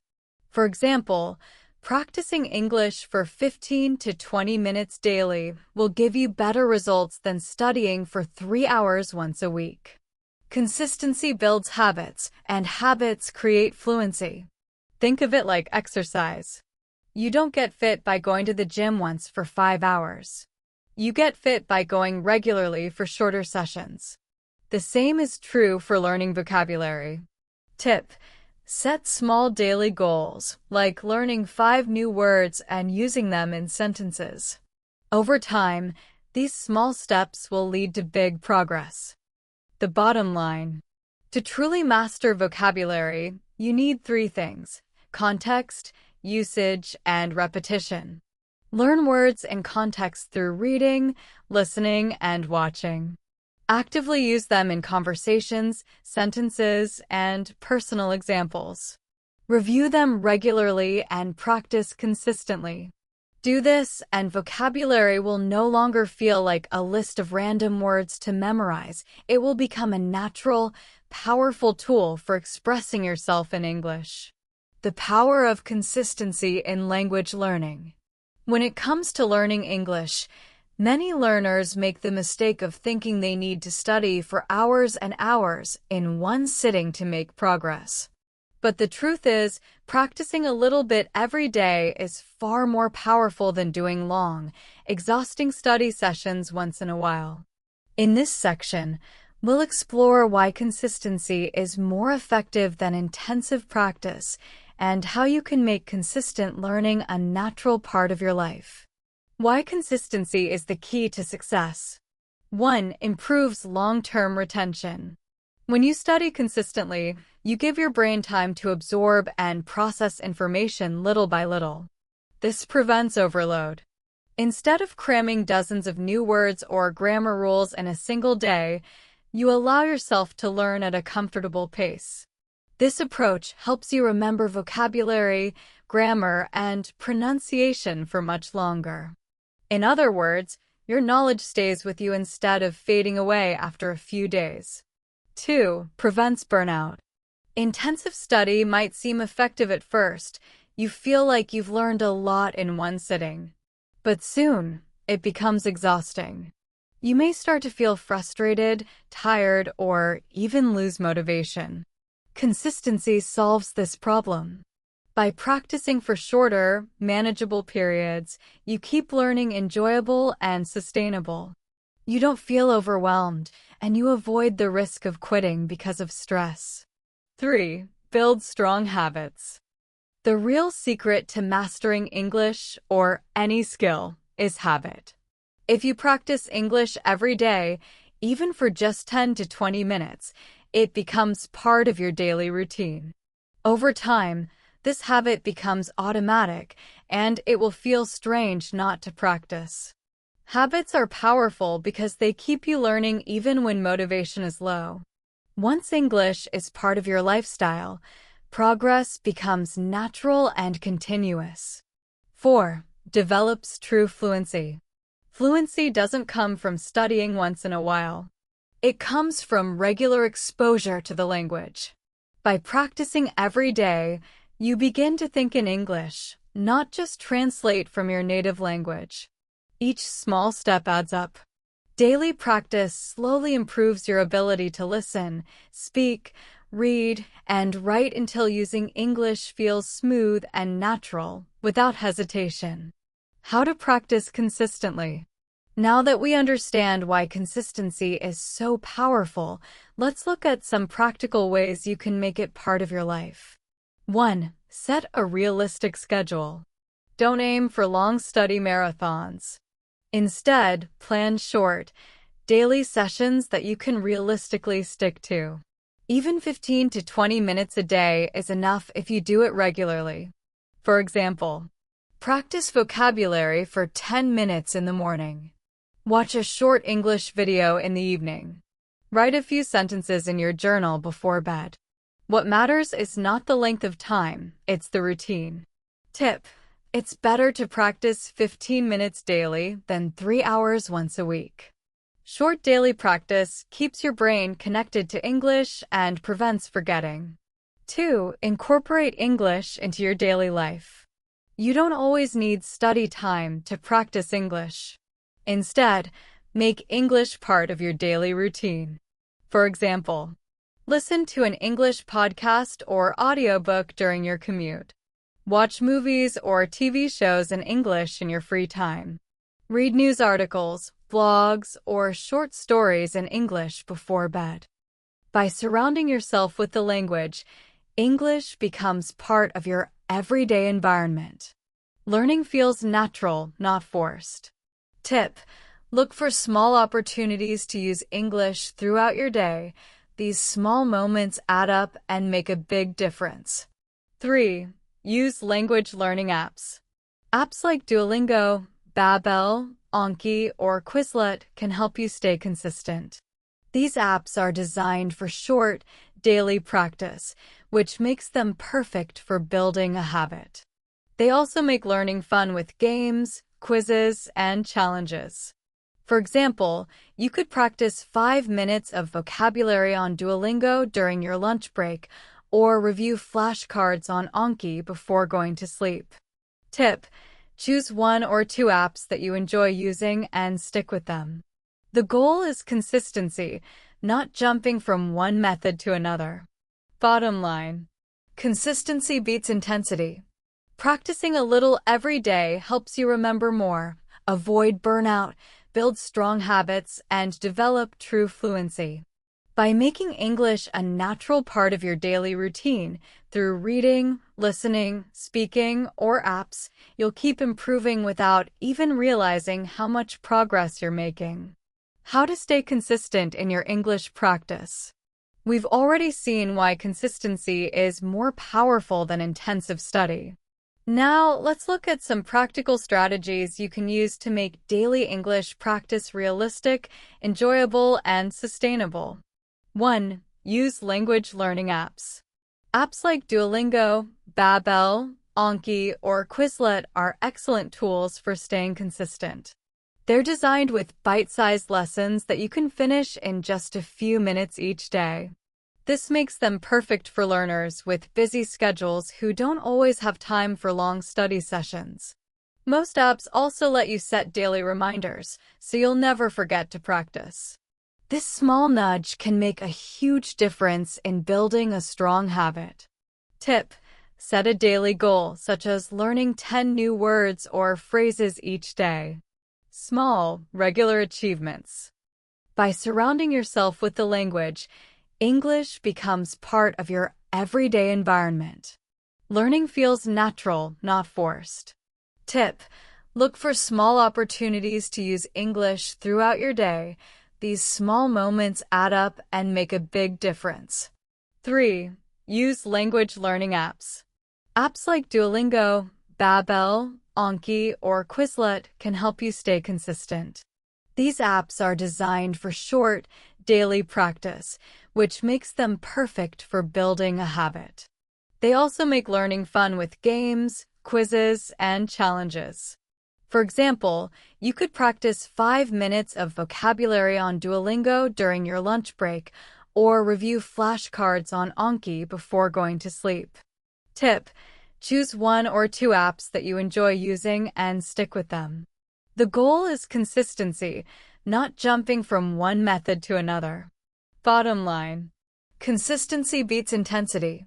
For example, practicing English for 15 to 20 minutes daily will give you better results than studying for 3 hours once a week. Consistency builds habits, and habits create fluency. Think of it like exercise. You don't get fit by going to the gym once for 5 hours. You get fit by going regularly for shorter sessions. The same is true for learning vocabulary. Tip: set small daily goals, like learning 5 new words and using them in sentences. Over time, these small steps will lead to big progress. The bottom line: to truly master vocabulary, you need 3 things: context, usage, and repetition. Learn words in context through reading, listening, and watching. Actively use them in conversations, sentences, and personal examples. Review them regularly and practice consistently. Do this, and vocabulary will no longer feel like a list of random words to memorize. It will become a natural, powerful tool for expressing yourself in English. The power of consistency in language learning. When it comes to learning English, many learners make the mistake of thinking they need to study for hours and hours in one sitting to make progress. But the truth is, practicing a little bit every day is far more powerful than doing long, exhausting study sessions once in a while. In this section, we'll explore why consistency is more effective than intensive practice and how you can make consistent learning a natural part of your life. Why consistency is the key to success. 1. Improves long-term retention. When you study consistently, you give your brain time to absorb and process information little by little. This prevents overload. Instead of cramming dozens of new words or grammar rules in a single day, you allow yourself to learn at a comfortable pace. This approach helps you remember vocabulary, grammar, and pronunciation for much longer. In other words, your knowledge stays with you instead of fading away after a few days. 2. Prevents burnout. Intensive study might seem effective at first. You feel like you've learned a lot in one sitting. But soon, it becomes exhausting. You may start to feel frustrated, tired, or even lose motivation. Consistency solves this problem. By practicing for shorter, manageable periods, you keep learning enjoyable and sustainable. You don't feel overwhelmed, and you avoid the risk of quitting because of stress. 3. Build strong habits. The real secret to mastering English, or any skill, is habit. If you practice English every day, even for just 10 to 20 minutes, it becomes part of your daily routine. Over time, this habit becomes automatic, and it will feel strange not to practice. Habits are powerful because they keep you learning even when motivation is low. Once English is part of your lifestyle, progress becomes natural and continuous. 4. Develops true fluency. Fluency doesn't come from studying once in a while. It comes from regular exposure to the language. By practicing every day, you begin to think in English, not just translate from your native language. Each small step adds up. Daily practice slowly improves your ability to listen, speak, read, and write until using English feels smooth and natural, without hesitation. How to practice consistently. Now that we understand why consistency is so powerful, let's look at some practical ways you can make it part of your life. 1. Set a realistic schedule. Don't aim for long study marathons. Instead, plan short, daily sessions that you can realistically stick to. Even 15 to 20 minutes a day is enough if you do it regularly. For example, practice vocabulary for 10 minutes in the morning. Watch a short English video in the evening. Write a few sentences in your journal before bed. What matters is not the length of time, it's the routine. Tip: it's better to practice 15 minutes daily than 3 hours once a week. Short daily practice keeps your brain connected to English and prevents forgetting. 2. Incorporate English into your daily life. You don't always need study time to practice English. Instead, make English part of your daily routine. For example, listen to an English podcast or audiobook during your commute. Watch movies or TV shows in English in your free time. Read news articles, blogs, or short stories in English before bed. By surrounding yourself with the language, English becomes part of your everyday environment. Learning feels natural, not forced. Tip: look for small opportunities to use English throughout your day. These small moments add up and make a big difference. 3. Use language learning apps. Apps like Duolingo, Babbel, Anki, or Quizlet can help you stay consistent. These apps are designed for short, daily practice, which makes them perfect for building a habit. They also make learning fun with games, quizzes, and challenges. For example, you could practice 5 minutes of vocabulary on Duolingo during your lunch break, or review flashcards on Anki before going to sleep. Tip: choose 1 or 2 apps that you enjoy using and stick with them. The goal is consistency, not jumping from one method to another. Bottom line: consistency beats intensity. Practicing a little every day helps you remember more, avoid burnout, build strong habits, and develop true fluency. By making English a natural part of your daily routine, through reading, listening, speaking, or apps, you'll keep improving without even realizing how much progress you're making. How to stay consistent in your English practice. We've already seen why consistency is more powerful than intensive study. Now, let's look at some practical strategies you can use to make daily English practice realistic, enjoyable, and sustainable. 1. Use language learning apps. Apps like Duolingo, Babbel, Anki, or Quizlet are excellent tools for staying consistent. They're designed with bite-sized lessons that you can finish in just a few minutes each day. This makes them perfect for learners with busy schedules who don't always have time for long study sessions. Most apps also let you set daily reminders, so you'll never forget to practice. This small nudge can make a huge difference in building a strong habit. Tip: set a daily goal, such as learning 10 new words or phrases each day. Small, regular achievements. By surrounding yourself with the language, English becomes part of your everyday environment. Learning feels natural, not forced. Tip: look for small opportunities to use English throughout your day. These small moments add up and make a big difference. 3. Use language learning apps. Apps like Duolingo, Babbel, Anki, or Quizlet can help you stay consistent. These apps are designed for short, daily practice, which makes them perfect for building a habit. They also make learning fun with games, quizzes, and challenges. For example, you could practice 5 minutes of vocabulary on Duolingo during your lunch break, or review flashcards on Anki before going to sleep. Tip: choose 1 or 2 apps that you enjoy using and stick with them. The goal is consistency, not jumping from one method to another. Bottom line: consistency beats intensity.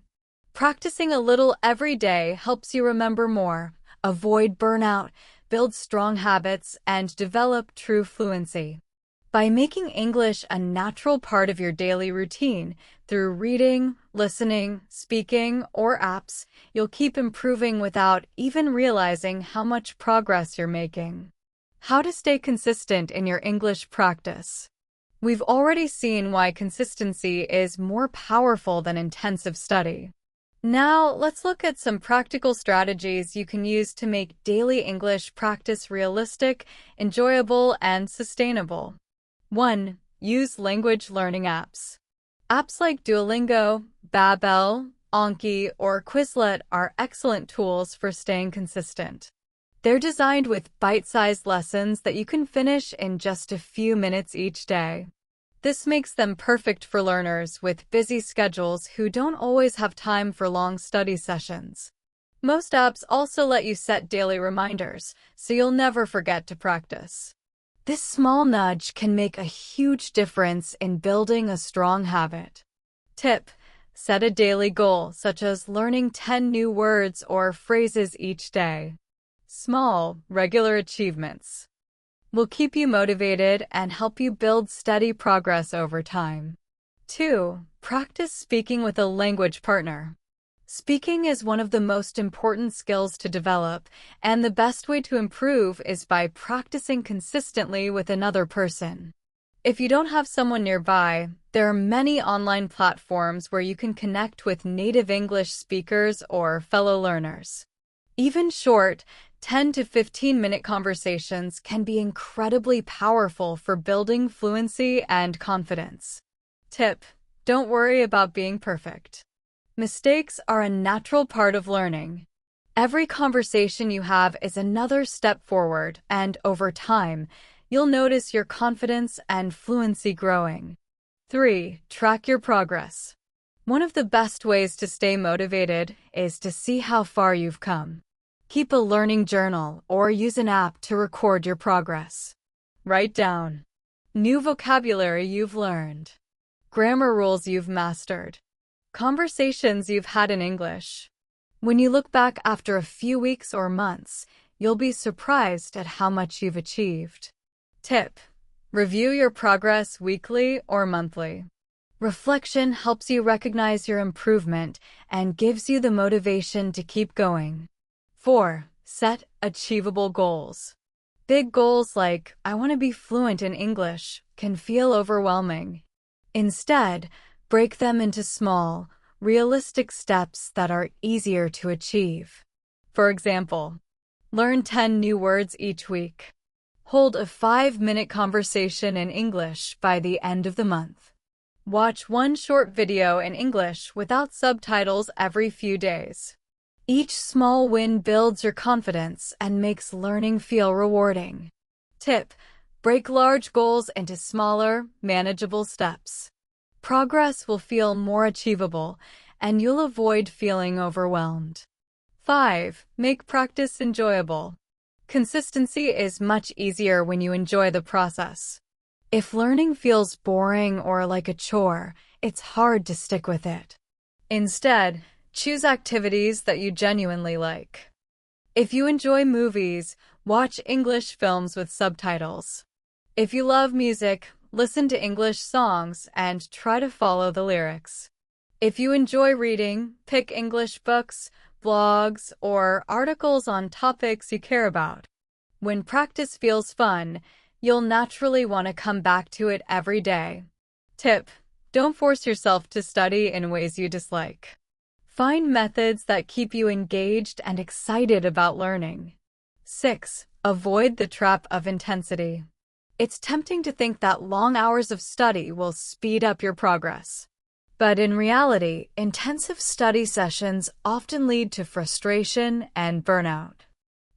Practicing a little every day helps you remember more, avoid burnout, build strong habits, and develop true fluency. By making English a natural part of your daily routine, through reading, listening, speaking, or apps, you'll keep improving without even realizing how much progress you're making. How to stay consistent in your English practice. We've already seen why consistency is more powerful than intensive study. Now, let's look at some practical strategies you can use to make daily English practice realistic, enjoyable, and sustainable. 1. Use language learning apps. Apps like Duolingo, Babbel, Anki, or Quizlet are excellent tools for staying consistent. They're designed with bite-sized lessons that you can finish in just a few minutes each day. This makes them perfect for learners with busy schedules who don't always have time for long study sessions. Most apps also let you set daily reminders, so you'll never forget to practice. This small nudge can make a huge difference in building a strong habit. Tip: set a daily goal, such as learning 10 new words or phrases each day. Small, regular achievements will keep you motivated and help you build steady progress over time. 2. Practice speaking with a language partner. Speaking is one of the most important skills to develop, and the best way to improve is by practicing consistently with another person. If you don't have someone nearby, there are many online platforms where you can connect with native English speakers or fellow learners. Even short, 10 to 15-minute conversations can be incredibly powerful for building fluency and confidence. Tip: don't worry about being perfect. Mistakes are a natural part of learning. Every conversation you have is another step forward, and over time, you'll notice your confidence and fluency growing. 3. Track your progress. One of the best ways to stay motivated is to see how far you've come. Keep a learning journal or use an app to record your progress. Write down new vocabulary you've learned, grammar rules you've mastered, conversations you've had in English. When you look back after a few weeks or months, you'll be surprised at how much you've achieved. Tip: review your progress weekly or monthly. Reflection helps you recognize your improvement and gives you the motivation to keep going. 4. Set achievable goals. Big goals like, I want to be fluent in English, can feel overwhelming. Instead, break them into small, realistic steps that are easier to achieve. For example, learn 10 new words each week. Hold a 5-minute conversation in English by the end of the month. Watch one short video in English without subtitles every few days. Each small win builds your confidence and makes learning feel rewarding. Tip: break large goals into smaller, manageable steps. Progress will feel more achievable, and you'll avoid feeling overwhelmed. 5. Make practice enjoyable. Consistency is much easier when you enjoy the process. If learning feels boring or like a chore, it's hard to stick with it. Instead, choose activities that you genuinely like. If you enjoy movies, watch English films with subtitles. If you love music, listen to English songs and try to follow the lyrics. If you enjoy reading, pick English books, blogs, or articles on topics you care about. When practice feels fun, you'll naturally want to come back to it every day. Tip: don't force yourself to study in ways you dislike. Find methods that keep you engaged and excited about learning. 6. Avoid the trap of intensity. It's tempting to think that long hours of study will speed up your progress. But in reality, intensive study sessions often lead to frustration and burnout.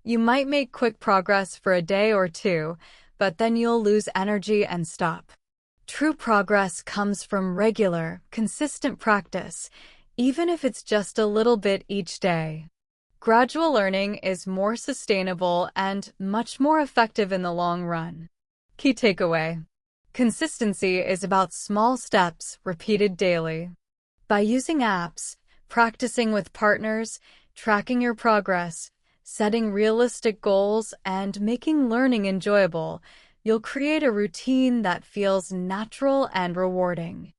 You might make quick progress for a day or two, but then you'll lose energy and stop. True progress comes from regular, consistent practice, even if it's just a little bit each day. Gradual learning is more sustainable and much more effective in the long run. Key takeaway: consistency is about small steps repeated daily. By using apps, practicing with partners, tracking your progress, setting realistic goals, and making learning enjoyable, you'll create a routine that feels natural and rewarding.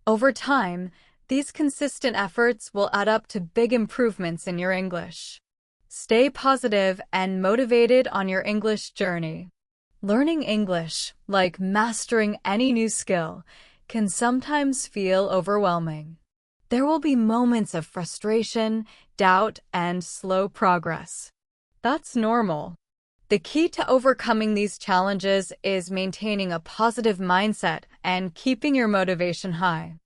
Over time, these consistent efforts will add up to big improvements in your English. Stay positive and motivated on your English journey. Learning English, like mastering any new skill, can sometimes feel overwhelming. There will be moments of frustration, doubt, and slow progress. That's normal. The key to overcoming these challenges is maintaining a positive mindset and keeping your motivation high.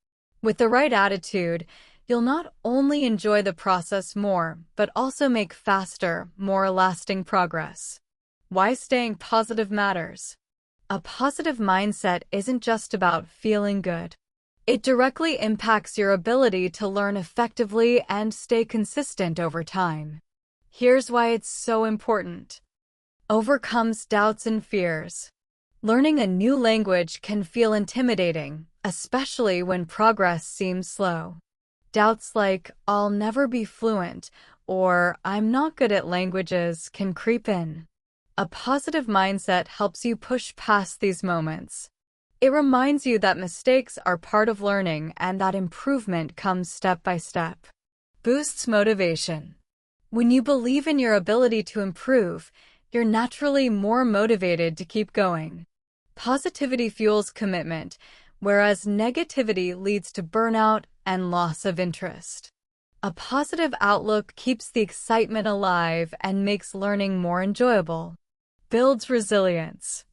With the right attitude, you'll not only enjoy the process more, but also make faster, more lasting progress. Why staying positive matters. A positive mindset isn't just about feeling good. It directly impacts your ability to learn effectively and stay consistent over time. Here's why it's so important. Overcomes doubts and fears. Learning a new language can feel intimidating, especially when progress seems slow. Doubts like, "I'll never be fluent," or "I'm not good at languages" can creep in. A positive mindset helps you push past these moments. It reminds you that mistakes are part of learning and that improvement comes step by step. Boosts motivation. When you believe in your ability to improve, you're naturally more motivated to keep going. Positivity fuels commitment, whereas negativity leads to burnout and loss of interest. A positive outlook keeps the excitement alive and makes learning more enjoyable. Builds resilience.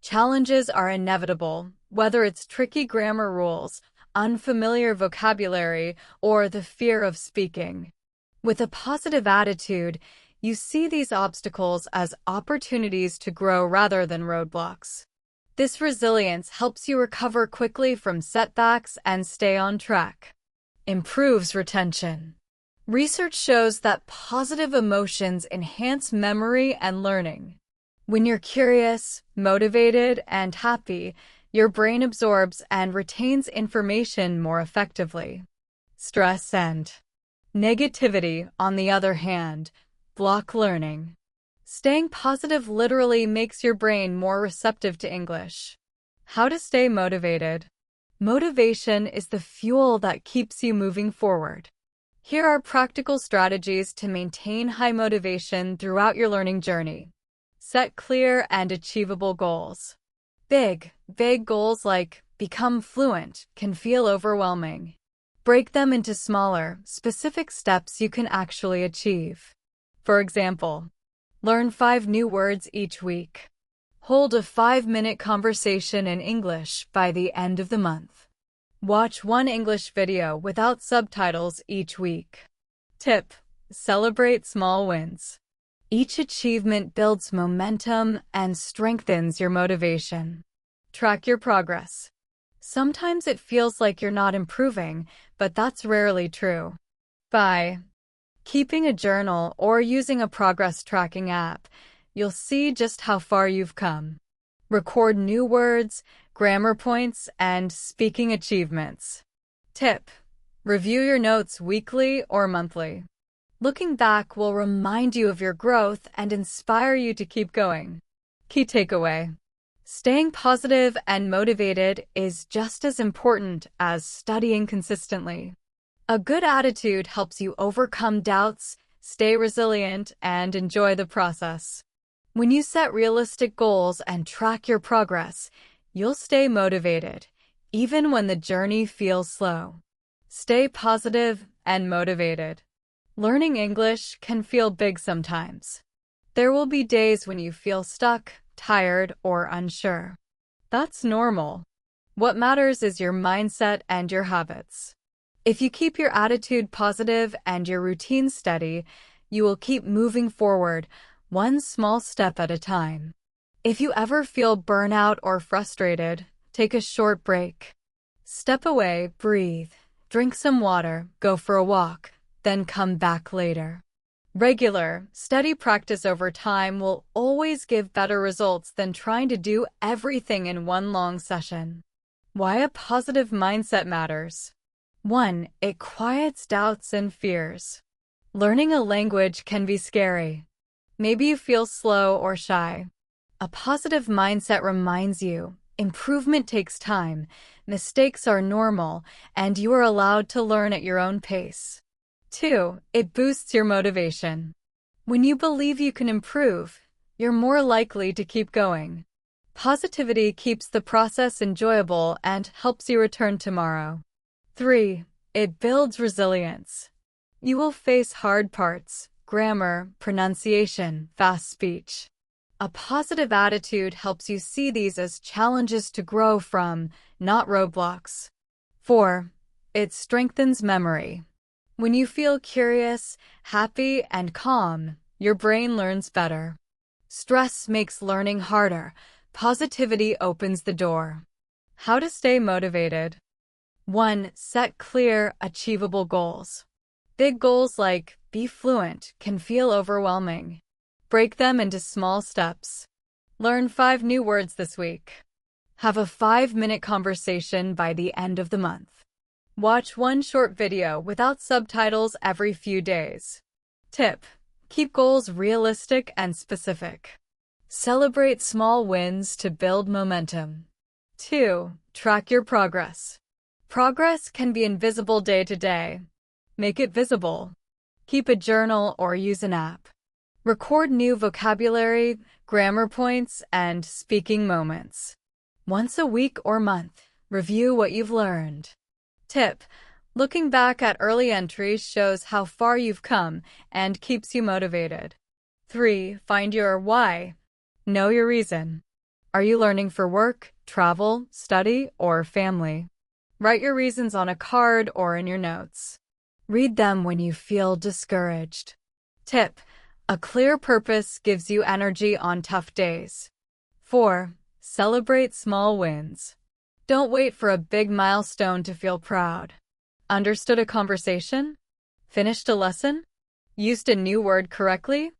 Challenges are inevitable, whether it's tricky grammar rules, unfamiliar vocabulary, or the fear of speaking. With a positive attitude, you see these obstacles as opportunities to grow rather than roadblocks. This resilience helps you recover quickly from setbacks and stay on track. Improves retention. Research shows that positive emotions enhance memory and learning. When you're curious, motivated, and happy, your brain absorbs and retains information more effectively. Stress and negativity, on the other hand, block learning. Staying positive literally makes your brain more receptive to English. How to stay motivated. Motivation is the fuel that keeps you moving forward. Here are practical strategies to maintain high motivation throughout your learning journey. Set clear and achievable goals. Vague goals like become fluent can feel overwhelming. Break them into smaller, specific steps you can actually achieve. For example, learn 5 new words each week. Hold a 5-minute conversation in English by the end of the month. Watch 1 English video without subtitles each week. Tip: celebrate small wins. Each achievement builds momentum and strengthens your motivation. Track your progress. Sometimes it feels like you're not improving, but that's rarely true. By keeping a journal or using a progress tracking app, you'll see just how far you've come. Record new words, grammar points, and speaking achievements. Tip: review your notes weekly or monthly. Looking back will remind you of your growth and inspire you to keep going. Key takeaway: staying positive and motivated is just as important as studying consistently. A good attitude helps you overcome doubts, stay resilient, and enjoy the process. When you set realistic goals and track your progress, you'll stay motivated, even when the journey feels slow. Stay positive and motivated. Learning English can feel big sometimes. There will be days when you feel stuck, tired, or unsure. That's normal. What matters is your mindset and your habits. If you keep your attitude positive and your routine steady, you will keep moving forward, one small step at a time. If you ever feel burnout or frustrated, take a short break. Step away, breathe, drink some water, go for a walk, then come back later. Regular, steady practice over time will always give better results than trying to do everything in one long session. Why a positive mindset matters. 1. It quiets doubts and fears. Learning a language can be scary. Maybe you feel slow or shy. A positive mindset reminds you, improvement takes time, mistakes are normal, and you are allowed to learn at your own pace. 2. It boosts your motivation. When you believe you can improve, you're more likely to keep going. Positivity keeps the process enjoyable and helps you return tomorrow. 3. It builds resilience. You will face hard parts, grammar, pronunciation, fast speech. A positive attitude helps you see these as challenges to grow from, not roadblocks. 4. It strengthens memory. When you feel curious, happy, and calm, your brain learns better. Stress makes learning harder. Positivity opens the door. How to stay motivated. 1. Set clear, achievable goals. Big goals like be fluent can feel overwhelming. Break them into small steps. Learn 5 new words this week. Have a 5-minute conversation by the end of the month. Watch one short video without subtitles every few days. Tip: keep goals realistic and specific. Celebrate small wins to build momentum. 2. Track your progress. Progress can be invisible day to day. Make it visible. Keep a journal or use an app. Record new vocabulary, grammar points, and speaking moments. Once a week or month, review what you've learned. Tip: looking back at early entries shows how far you've come and keeps you motivated. 3. Find your why. Know your reason. Are you learning for work, travel, study, or family? Write your reasons on a card or in your notes. Read them when you feel discouraged. Tip: a clear purpose gives you energy on tough days. 4. Celebrate small wins. Don't wait for a big milestone to feel proud. Understood a conversation? Finished a lesson? Used a new word correctly?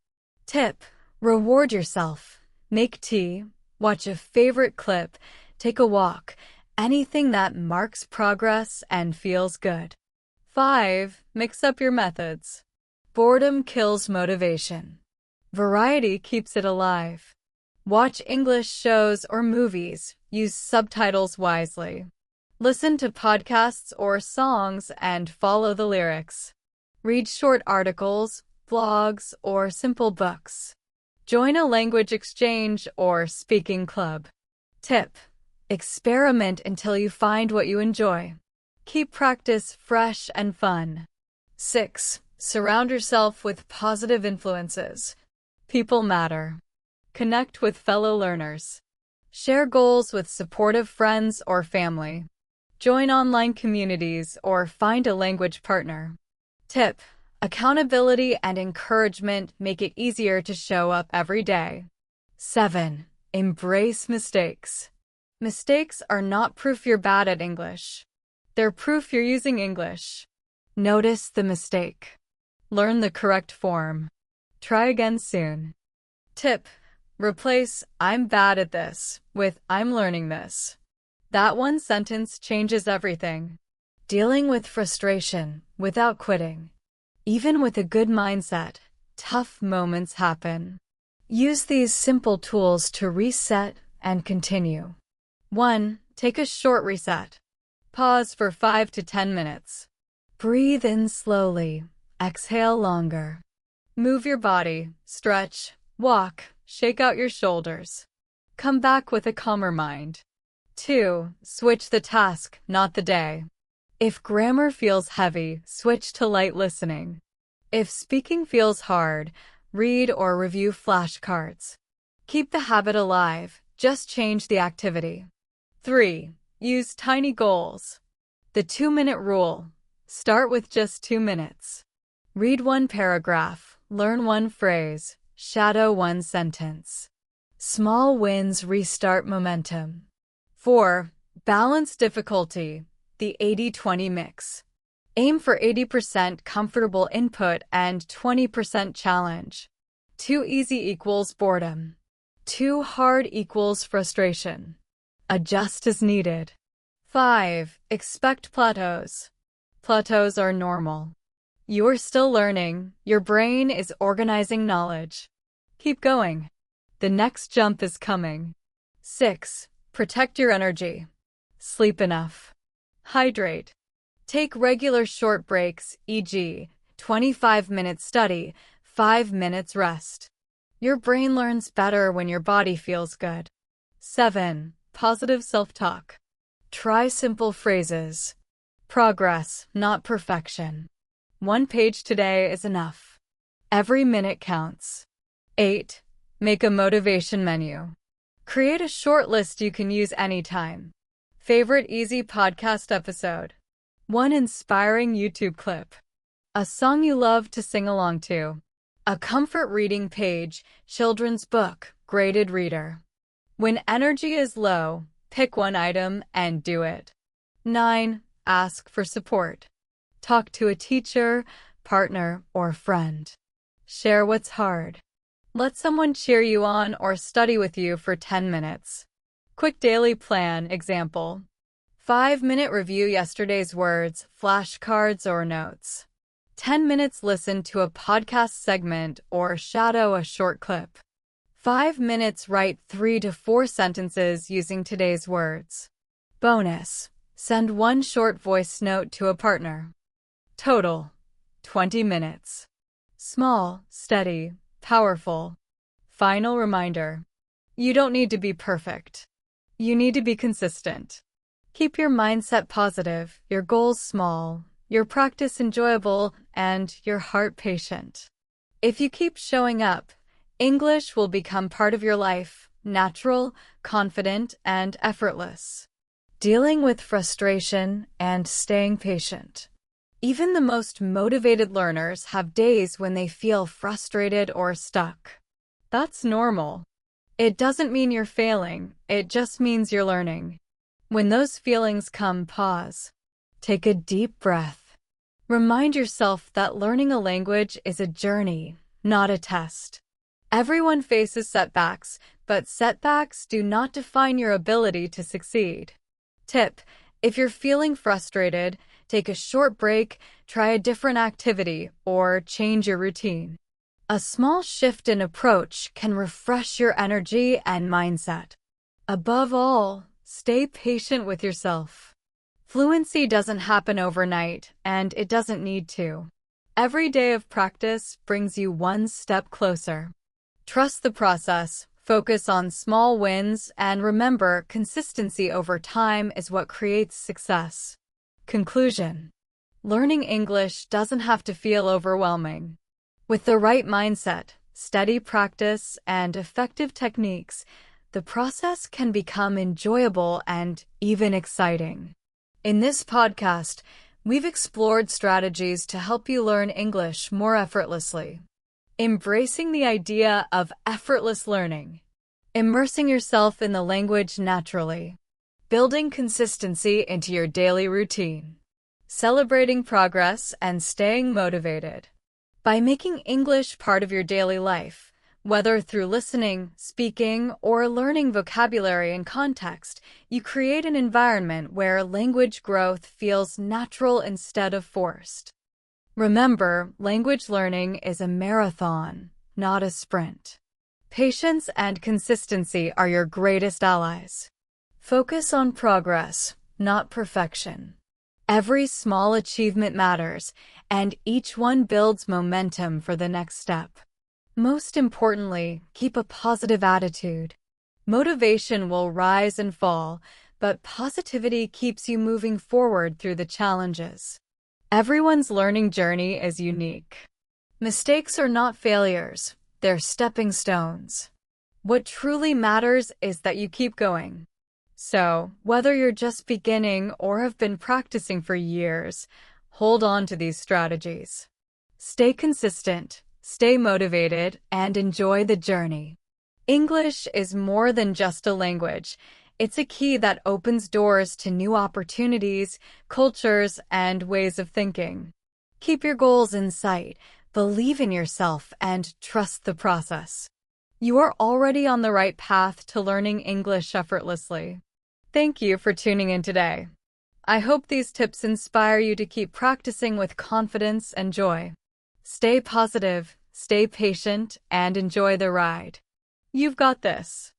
Tip: reward yourself. Make tea, watch a favorite clip, take a walk, anything that marks progress and feels good. 5. Mix up your methods. Boredom kills motivation. Variety keeps it alive. Watch English shows or movies. Use subtitles wisely. Listen to podcasts or songs and follow the lyrics. Read short articles, blogs, or simple books. Join a language exchange or speaking club. Tip: experiment until you find what you enjoy. Keep practice fresh and fun. 6. Surround yourself with positive influences. People matter. Connect with fellow learners. Share goals with supportive friends or family. Join online communities or find a language partner. Tip: accountability and encouragement make it easier to show up every day. 7. Embrace mistakes. Mistakes are not proof you're bad at English. They're proof you're using English. Notice the mistake. Learn the correct form. Try again soon. Tip: replace "I'm bad at this" with "I'm learning this." That one sentence changes everything. Dealing with frustration without quitting. Even with a good mindset, tough moments happen. Use these simple tools to reset and continue. 1. Take a short reset. Pause for 5 to 10 minutes. Breathe in slowly. Exhale longer. Move your body, stretch, walk, shake out your shoulders. Come back with a calmer mind. 2. Switch the task, not the day. If grammar feels heavy, switch to light listening. If speaking feels hard, read or review flashcards. Keep the habit alive, just change the activity. 3. Use tiny goals. The 2-minute rule. Start with just 2 minutes. Read one paragraph, learn one phrase, shadow one sentence. Small wins restart momentum. 4. Balance difficulty. The 80-20 mix. Aim for 80% comfortable input and 20% challenge. Too easy equals boredom. Too hard equals frustration. Adjust as needed. 5. Expect plateaus. Plateaus are normal. You're still learning. Your brain is organizing knowledge. Keep going. The next jump is coming. 6. Protect your energy. Sleep enough. Hydrate. Take regular short breaks, e.g., 25-minute study, 5 minutes rest. Your brain learns better when your body feels good. 7. Positive self-talk. Try simple phrases. Progress, not perfection. 1 page today is enough. Every minute counts. 8. Make a motivation menu. Create a short list you can use anytime. Favorite easy podcast episode. One inspiring YouTube clip. A song you love to sing along to. A comfort reading page, children's book, graded reader. When energy is low, pick one item and do it. 9. Ask for support. Talk to a teacher, partner, or friend. Share what's hard. Let someone cheer you on or study with you for 10 minutes. Quick daily plan example. 5-minute review yesterday's words, flashcards, or notes. 10 minutes listen to a podcast segment or shadow a short clip. 5 minutes write 3 to 4 sentences using today's words. Bonus. Send one short voice note to a partner. Total. 20 minutes. Small, steady, powerful. Final reminder. You don't need to be perfect. You need to be consistent. Keep your mindset positive, your goals small, your practice enjoyable, and your heart patient. If you keep showing up, English will become part of your life, natural, confident, and effortless. Dealing with frustration and staying patient. Even the most motivated learners have days when they feel frustrated or stuck. That's normal. It doesn't mean you're failing, it just means you're learning. When those feelings come, pause. Take a deep breath. Remind yourself that learning a language is a journey, not a test. Everyone faces setbacks, but setbacks do not define your ability to succeed. Tip: if you're feeling frustrated, take a short break, try a different activity, or change your routine. A small shift in approach can refresh your energy and mindset. Above all, stay patient with yourself. Fluency doesn't happen overnight, and it doesn't need to. Every day of practice brings you one step closer. Trust the process, focus on small wins, and remember, consistency over time is what creates success. Conclusion: learning English doesn't have to feel overwhelming. With the right mindset, steady practice, and effective techniques, the process can become enjoyable and even exciting. In this podcast, we've explored strategies to help you learn English more effortlessly. Embracing the idea of effortless learning. Immersing yourself in the language naturally. Building consistency into your daily routine. Celebrating progress and staying motivated. By making English part of your daily life, whether through listening, speaking, or learning vocabulary and context, you create an environment where language growth feels natural instead of forced. Remember, language learning is a marathon, not a sprint. Patience and consistency are your greatest allies. Focus on progress, not perfection. Every small achievement matters, and each one builds momentum for the next step. Most importantly, keep a positive attitude. Motivation will rise and fall, but positivity keeps you moving forward through the challenges. Everyone's learning journey is unique. Mistakes are not failures, they're stepping stones. What truly matters is that you keep going. So, whether you're just beginning or have been practicing for years, hold on to these strategies. Stay consistent, stay motivated, and enjoy the journey. English is more than just a language. It's a key that opens doors to new opportunities, cultures, and ways of thinking. Keep your goals in sight, believe in yourself, and trust the process. You are already on the right path to learning English effortlessly. Thank you for tuning in today. I hope these tips inspire you to keep practicing with confidence and joy. Stay positive, stay patient, and enjoy the ride. You've got this.